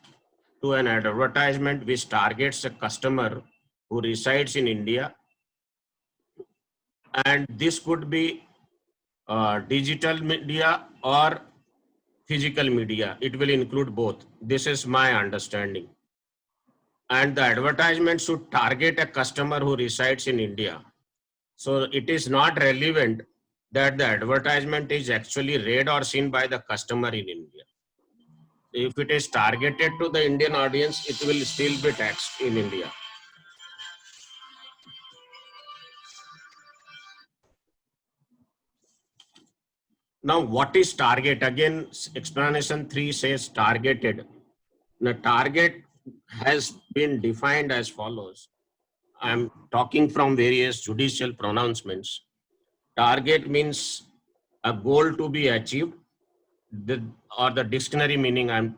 to an advertisement which targets a customer who resides in India, and this could be digital media or physical media. It will include both. This is my understanding. And the advertisement should target a customer who resides in India. So it is not relevant that the advertisement is actually read or seen by the customer in India. If it is targeted to the Indian audience, it will still be taxed in India. Now, what is target? Again, explanation 3 says targeted. Now, target has been defined as follows. I'm talking from various judicial pronouncements. Target means a goal to be achieved, or the dictionary meaning I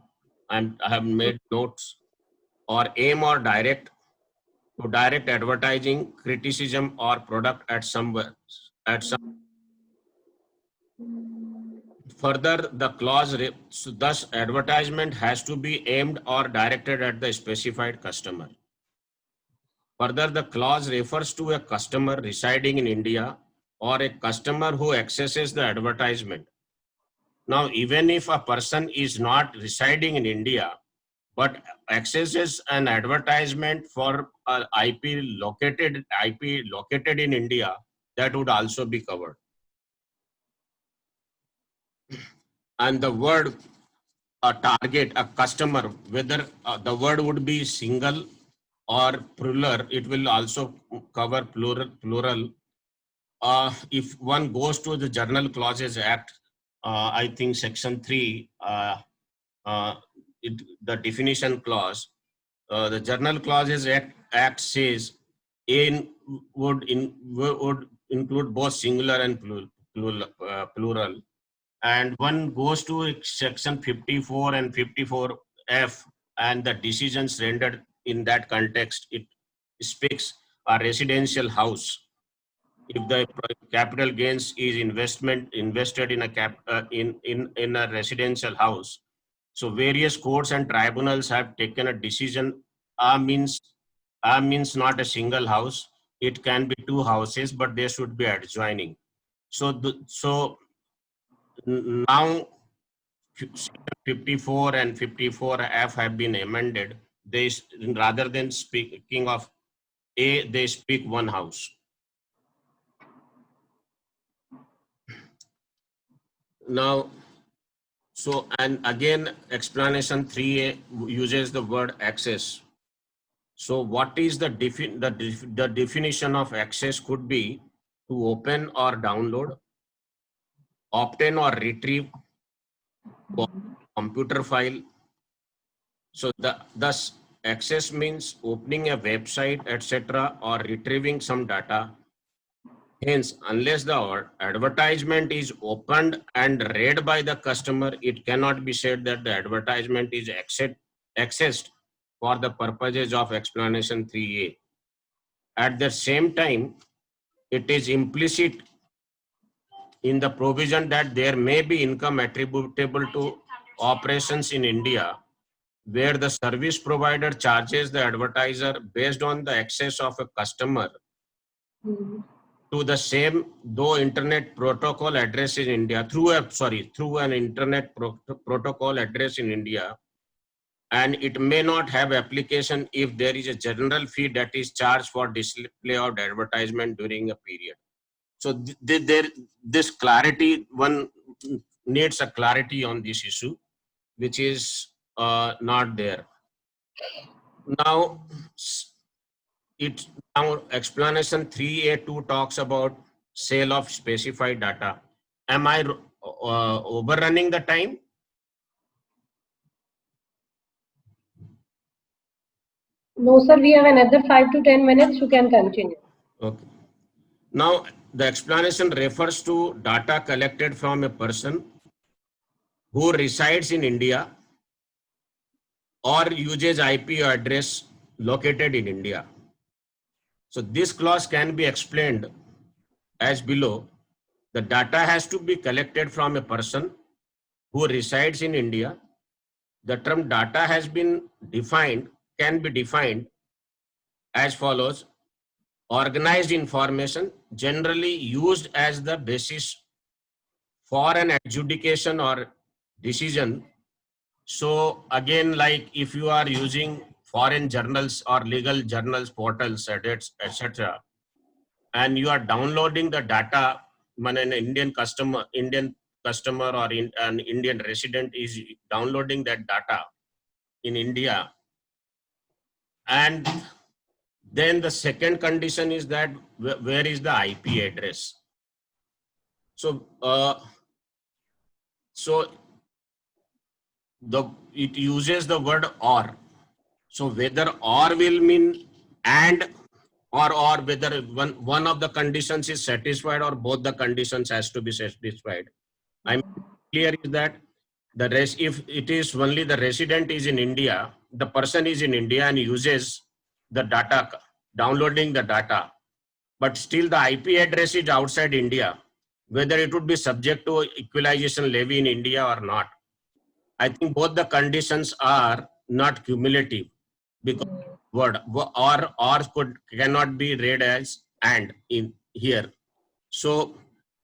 have made notes, or aim or direct, to direct advertising, criticism, or product at some. Further, the clause, thus advertisement has to be aimed or directed at the specified customer. Further, the clause refers to a customer residing in India or a customer who accesses the advertisement. Now, even if a person is not residing in India, but accesses an advertisement for an IP located in India, that would also be covered. And the word a target, a customer, whether the word would be single or plural, it will also cover plural. If one goes to the General Clauses Act, I think section 3, the definition clause, the General Clauses Act says would include both singular and plural. And one goes to section 54 and 54F, and the decisions rendered in that context, it speaks a residential house. If the capital gains is invested in a residential house, so various courts and tribunals have taken a decision. Means not a single house; it can be two houses, but they should be adjoining. So now 54 and 54F have been amended. They, rather than speaking of a, they speak one house. Now, so, and again, explanation 3A uses the word access. So what is the definition of access? Could be to open or download, obtain or retrieve computer file. So thus access means opening a website, etc., or retrieving some data. Hence, unless the advertisement is opened and read by the customer, it cannot be said that the advertisement is accessed for the purposes of explanation 3A. At the same time, it is implicit in the provision that there may be income attributable to operations in India where the service provider charges the advertiser based on the access of a customer to the same though internet protocol address in India through an internet protocol address in India, and it may not have application if there is a general fee that is charged for display of advertisement during a period. So this clarity, one needs a clarity on this issue, which is not there. Now, now explanation 3A2 talks about sale of specified data. Am I overrunning the time? No, sir, we have another 5 to 10 minutes. You can continue. Okay. Now, the explanation refers to data collected from a person who resides in India or uses IP address located in India. So this clause can be explained as below. The data has to be collected from a person who resides in India. The term data has been defined, can be defined as follows: organized information generally used as the basis for an adjudication or decision. So again, like if you are using foreign journals or legal journals, portals, etc., and you are downloading the data when an Indian customer or an Indian resident is downloading that data in India, and then the second condition is that where is the IP address. So it uses the word or. So whether or will mean and, or whether one of the conditions is satisfied or both the conditions has to be satisfied. I'm clear is that if it is only the resident is in India, the person is in India and uses the data, downloading the data, but still the IP address is outside India, whether it would be subject to equalization levy in India or not. I think both the conditions are not cumulative, because word or cannot be read as and in here. So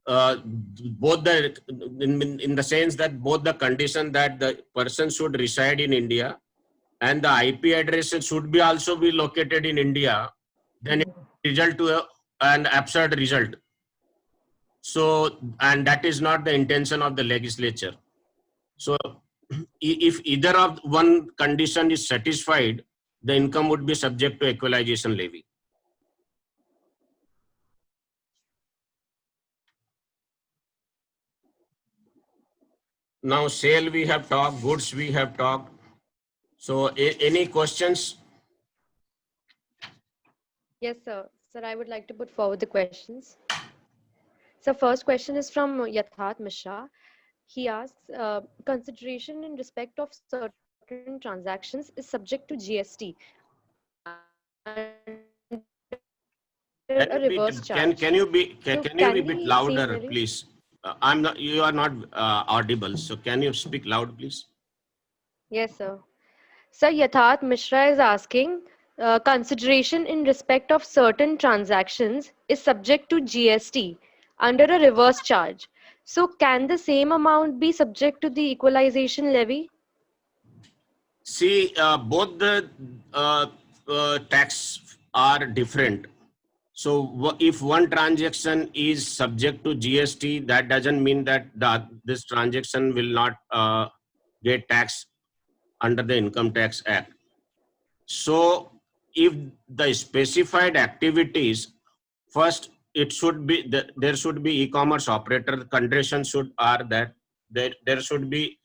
both the in the sense that both the condition that the person should reside in India and the IP address should be also be located in India, then it result to an absurd result. So, and that is not the intention of the legislature. So if either of one condition is satisfied, the income would be subject to equalization levy. Now sale we have talked, goods we have talked. So any questions? Yes, sir. Sir, I would like to put forward the questions. So first question is from Yatharth Mishra. He asks, consideration in respect of certain transactions is subject to GST a reverse charge. Can you be a bit louder, similarly, please? I'm not. You are not audible. So can you speak loud, please? Yes, sir. Sir, Yatharth Mishra is asking, consideration in respect of certain transactions is subject to GST under a reverse charge. So can the same amount be subject to the equalization levy? See, both the tax are different. So if one transaction is subject to GST, that doesn't mean that this transaction will not get taxed under the Income Tax Act. So if the specified activities, first it should be there should be e-commerce operator. The conditions are that there should be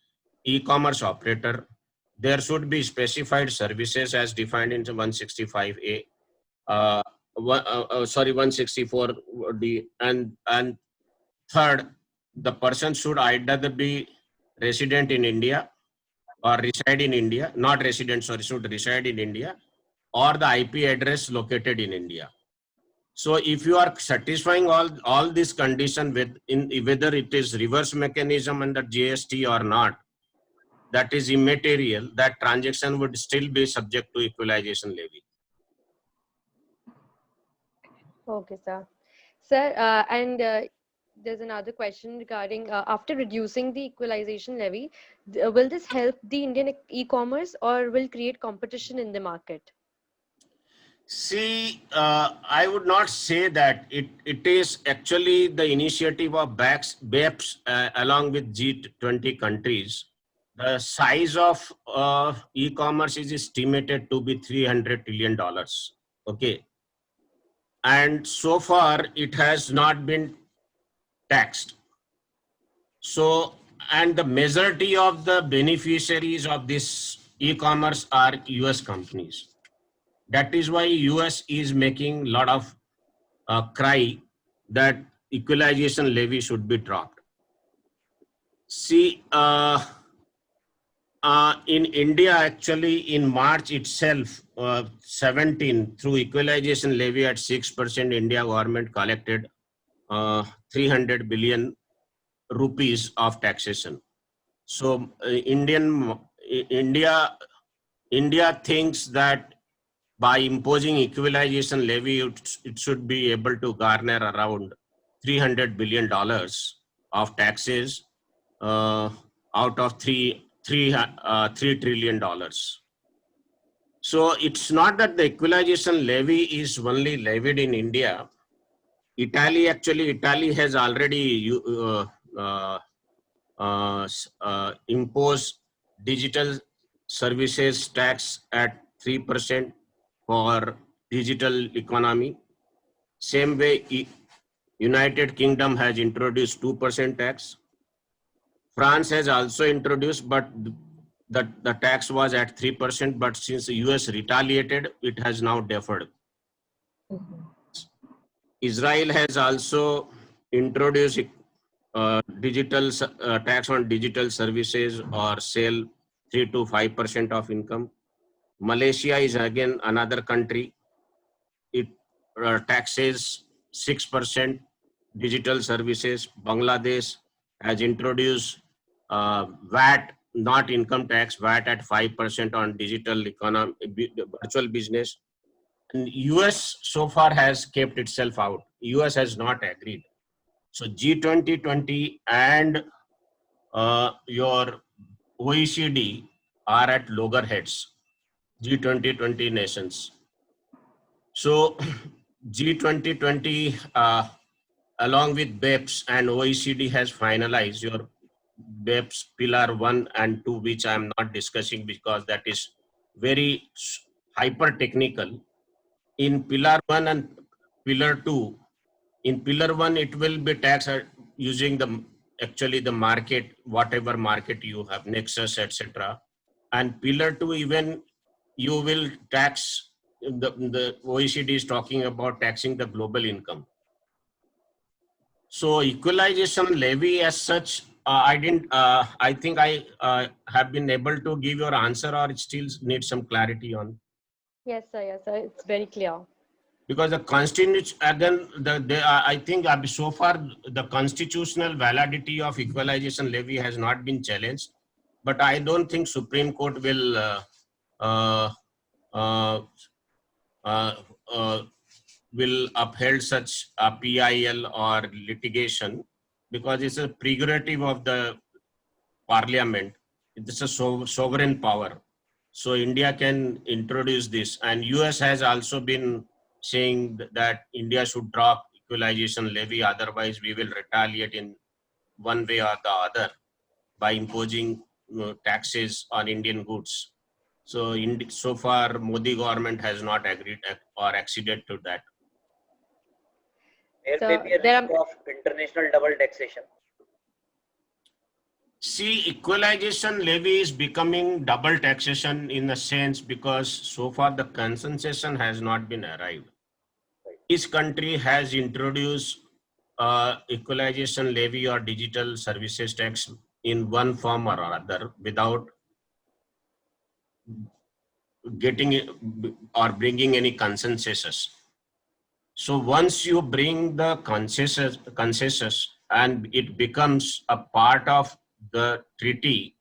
e-commerce operator. There should be specified services as defined in 165A. 164D, and third, the person should either be resident in India or reside in India, not resident, sorry, should reside in India, or the IP address located in India. So if you are satisfying all these condition whether it is reverse mechanism under GST or not, that is immaterial. That transaction would still be subject to equalization levy. Okay, sir. Sir, and there's another question regarding after reducing the equalization levy, will this help the Indian e-commerce or will create competition in the market? See, I would not say that it is actually the initiative of BEPS along with G20 countries. The size of e-commerce is estimated to be $300 trillion. Okay. And so far it has not been taxed. So, and the majority of the beneficiaries of this e-commerce are US companies. That is why US is making a lot of cry that equalization levy should be dropped. See, in India, actually, in March itself, 17, through equalization levy at 6%, India government collected 300 billion rupees of taxation. So India thinks that by imposing equalization levy, it should be able to garner around $300 billion of taxes out of $3 trillion. So it's not that the equalization levy is only levied in India. Italy has already imposed digital services tax at 3% for digital economy. Same way, United Kingdom has introduced 2% tax. France has also introduced, but the tax was at 3%, but since the US retaliated, it has now deferred. Israel has also introduced digital tax on digital services or sale 3 to 5% of income. Malaysia is again another country. It taxes 6% digital services. Bangladesh has introduced VAT, not income tax, VAT at 5% on digital economy, virtual business. And US so far has kept itself out. US has not agreed. So G20 and your OECD are at loggerheads, G20 nations. So G20 along with BEPS and OECD has finalized your BEPS Pillar 1 and 2, which I am not discussing because that is very hyper technical. In Pillar 1 and Pillar 2, in Pillar 1, it will be taxed using the market, whatever market you have, Nexus, etc. And Pillar 2, even you will tax, the OECD is talking about taxing the global income. So equalization levy as such, I think I have been able to give your answer, or it still needs some clarity on. Yes, sir, it's very clear. Because the constitution, again, I think so far the constitutional validity of equalization levy has not been challenged, but I don't think Supreme Court will uphold such a PIL or litigation, because it's a prerogative of the parliament. It's a sovereign power. So India can introduce this, and US has also been saying that India should drop equalization levy, otherwise we will retaliate in one way or the other by imposing taxes on Indian goods. So so far Modi government has not agreed or acceded to that. There may be a risk of international double taxation. See, equalization levy is becoming double taxation in a sense because so far the consensus has not been arrived. Each country has introduced equalization levy or digital services tax in one form or other without getting or bringing any consensus. So once you bring the consensus and it becomes a part of the treaty,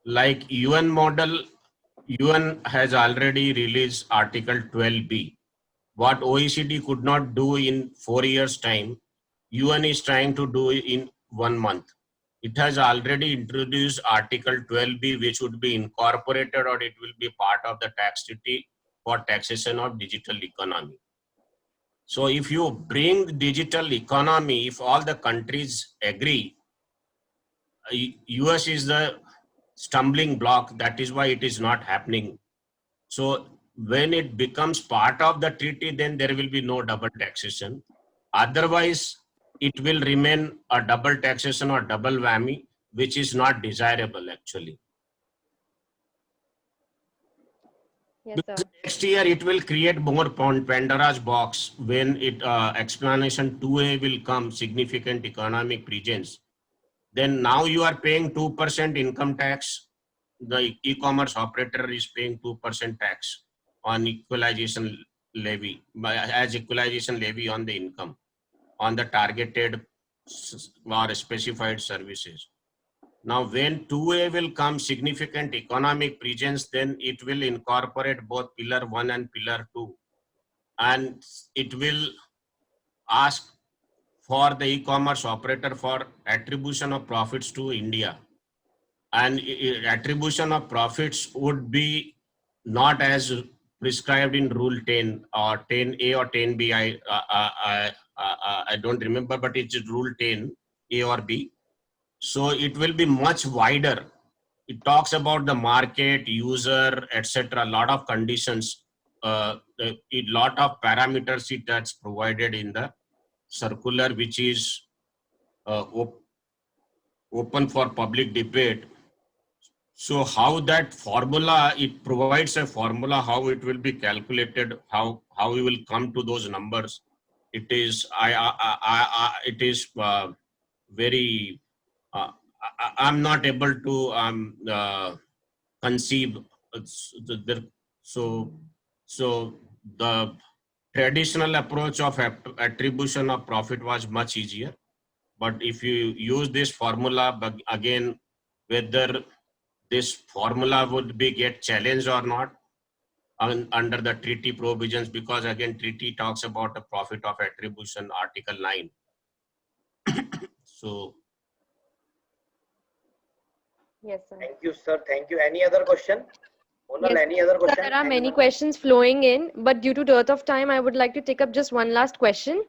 like UN model, UN has already released Article 12B. What OECD could not do in 4 years' time, UN is trying to do in 1 month. It has already introduced Article 12B, which would be incorporated or it will be part of the tax treaty for taxation of digital economy. So if you bring the digital economy, if all the countries agree, US is the stumbling block. That is why it is not happening. So when it becomes part of the treaty, then there will be no double taxation. Otherwise, it will remain a double taxation or double whammy, which is not desirable actually. Yes, sir. Because next year it will create more Pandora's box when it explanation 2A will come, significant economic presence. Then now you are paying 2% income tax. The e-commerce operator is paying 2% tax on equalization levy, as equalization levy on the income, on the targeted or specified services. Now, when 2A will come, significant economic presence, then it will incorporate both pillar 1 and pillar 2. And it will ask for the e-commerce operator for attribution of profits to India. And attribution of profits would be not as prescribed in Rule 10 or 10A or 10B. I don't remember, but it's Rule 10, A or B. So it will be much wider. It talks about the market, user, etc. A lot of conditions, a lot of parameters that's provided in the circular, which is open for public debate. So how that formula, it provides a formula, how it will be calculated, how we will come to those numbers. It is, it is very, I'm not able to conceive. So the traditional approach of attribution of profit was much easier. But if you use this formula, but again, whether this formula would be get challenged or not under the treaty provisions, because again, treaty talks about the profit of attribution, Article 9. So. Yes, sir. Thank you, sir. Thank you. Any other question? Onal, Yes, any other sir, question? there are many questions flowing in, but due to dearth of time, I would like to take up just one last question.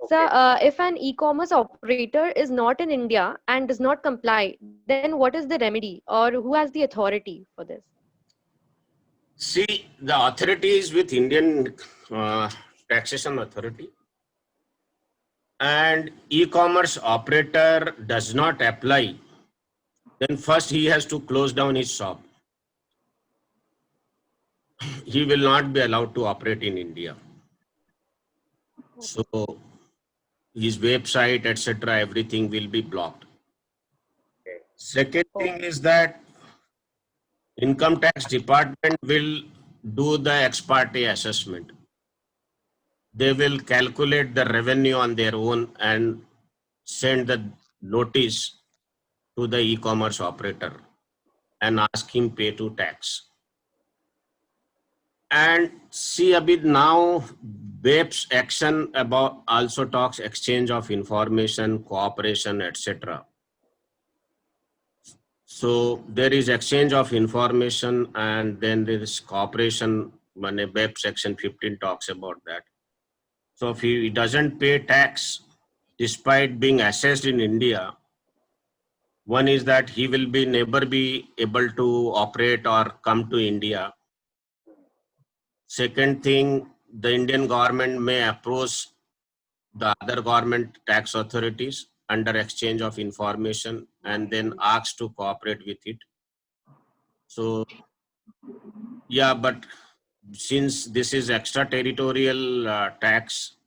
Okay. Sir, if an e-commerce operator is not in India and does not comply, then what is the remedy or who has the authority for this? See, the authority is with Indian Taxation Authority, and e-commerce operator does not apply, then first he has to close down his shop. He will not be allowed to operate in India. So his website, etc., everything will be blocked. Okay. Second thing is that Income Tax Department will do the ex parte assessment. They will calculate the revenue on their own and send the notice to the e-commerce operator and ask him pay to tax. And see a bit now, BEPS action about also talks exchange of information, cooperation, etc. So there is exchange of information and then there is cooperation. When a BEPS section 15 talks about that. So if he doesn't pay tax despite being assessed in India, one is that he will be never be able to operate or come to India. Second thing, the Indian government may approach the other government tax authorities under exchange of information and then ask to cooperate with it. So yeah, but since this is extraterritorial tax,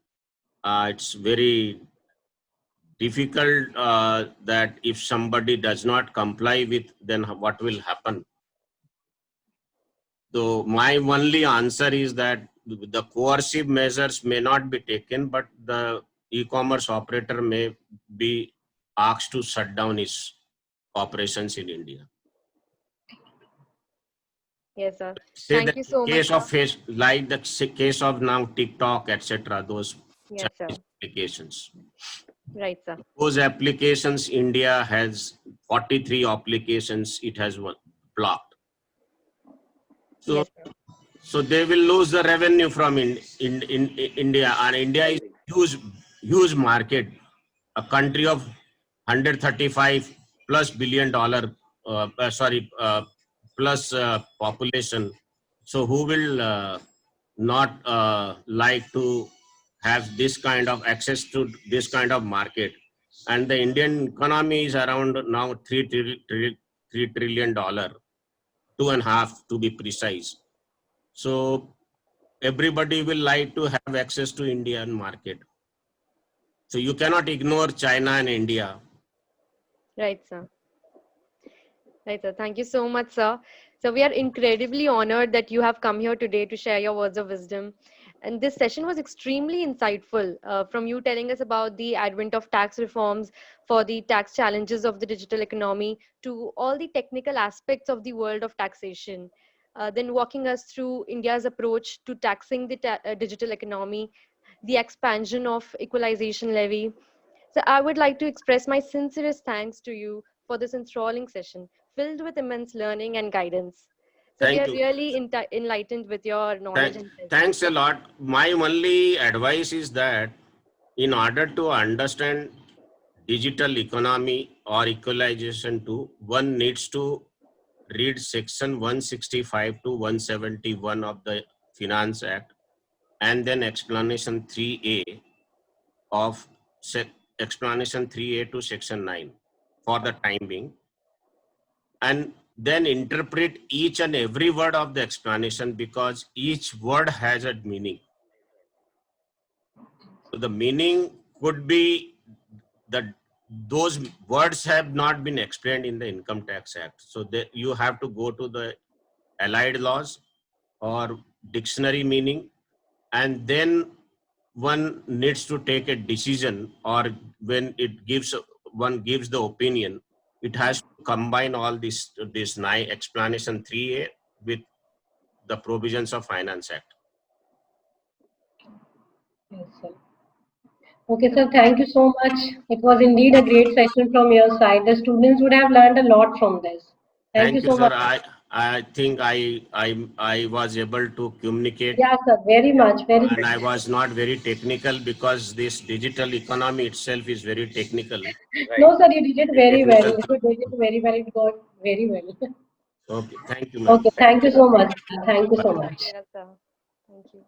it's very difficult that if somebody does not comply with, then what will happen? So my only answer is that the coercive measures may not be taken, but the e-commerce operator may be asked to shut down his operations in India. Yes, sir. Say Thank the you so much, case of sir. face, like the case of now TikTok, etc. Those Yes, sir. Chinese applications. Right, sir. Those applications, India has 43 applications. It has blocked. So, Yes, sir. so they will lose the revenue from in India, and India is huge market, a country of 135 plus $1 billion plus population. So who will not like to have this kind of access to this kind of market? And the Indian economy is around now $3 trillion, 2.5 to be precise. So everybody will like to have access to Indian market. So you cannot ignore China and India. Right, sir. Right, sir. Thank you so much, sir. So we are incredibly honored that you have come here today to share your words of wisdom. And this session was extremely insightful, from you telling us about the advent of tax reforms for the tax challenges of the digital economy to all the technical aspects of the world of taxation. Then walking us through India's approach to taxing the digital economy, the expansion of equalization levy. So I would like to express my sincerest thanks to you for this enthralling session filled with immense learning and guidance. So we Thank are you. really enlightened with your knowledge and presence. Thanks a lot. My only advice is that in order to understand digital economy or equalization too, one needs to read section 165 to 171 of the Finance Act, and then explanation 3A of explanation 3A to section 9 for the time being, and then interpret each and every word of the explanation, because each word has a meaning. So the meaning could be that those words have not been explained in the Income Tax Act. So you have to go to the allied laws or dictionary meaning, and then one needs to take a decision, or when one gives the opinion, it has to combine all this nine explanation 3A with the provisions of Finance Act. Yes, sir. Okay, sir, thank you so much. It was indeed a great session from your side. The students would have learned a lot from this. Thank you Thank you, so sir. much. I think I was able to communicate, Yeah, sir, very much, very and much. I was not very technical, because this digital economy itself is very technical. No, sir, you did it very well. Technical. You did it very well. It got very well. Okay, thank you, ma'am. Okay, thank you so much. Thank you so much. Yes, sir. Thank you.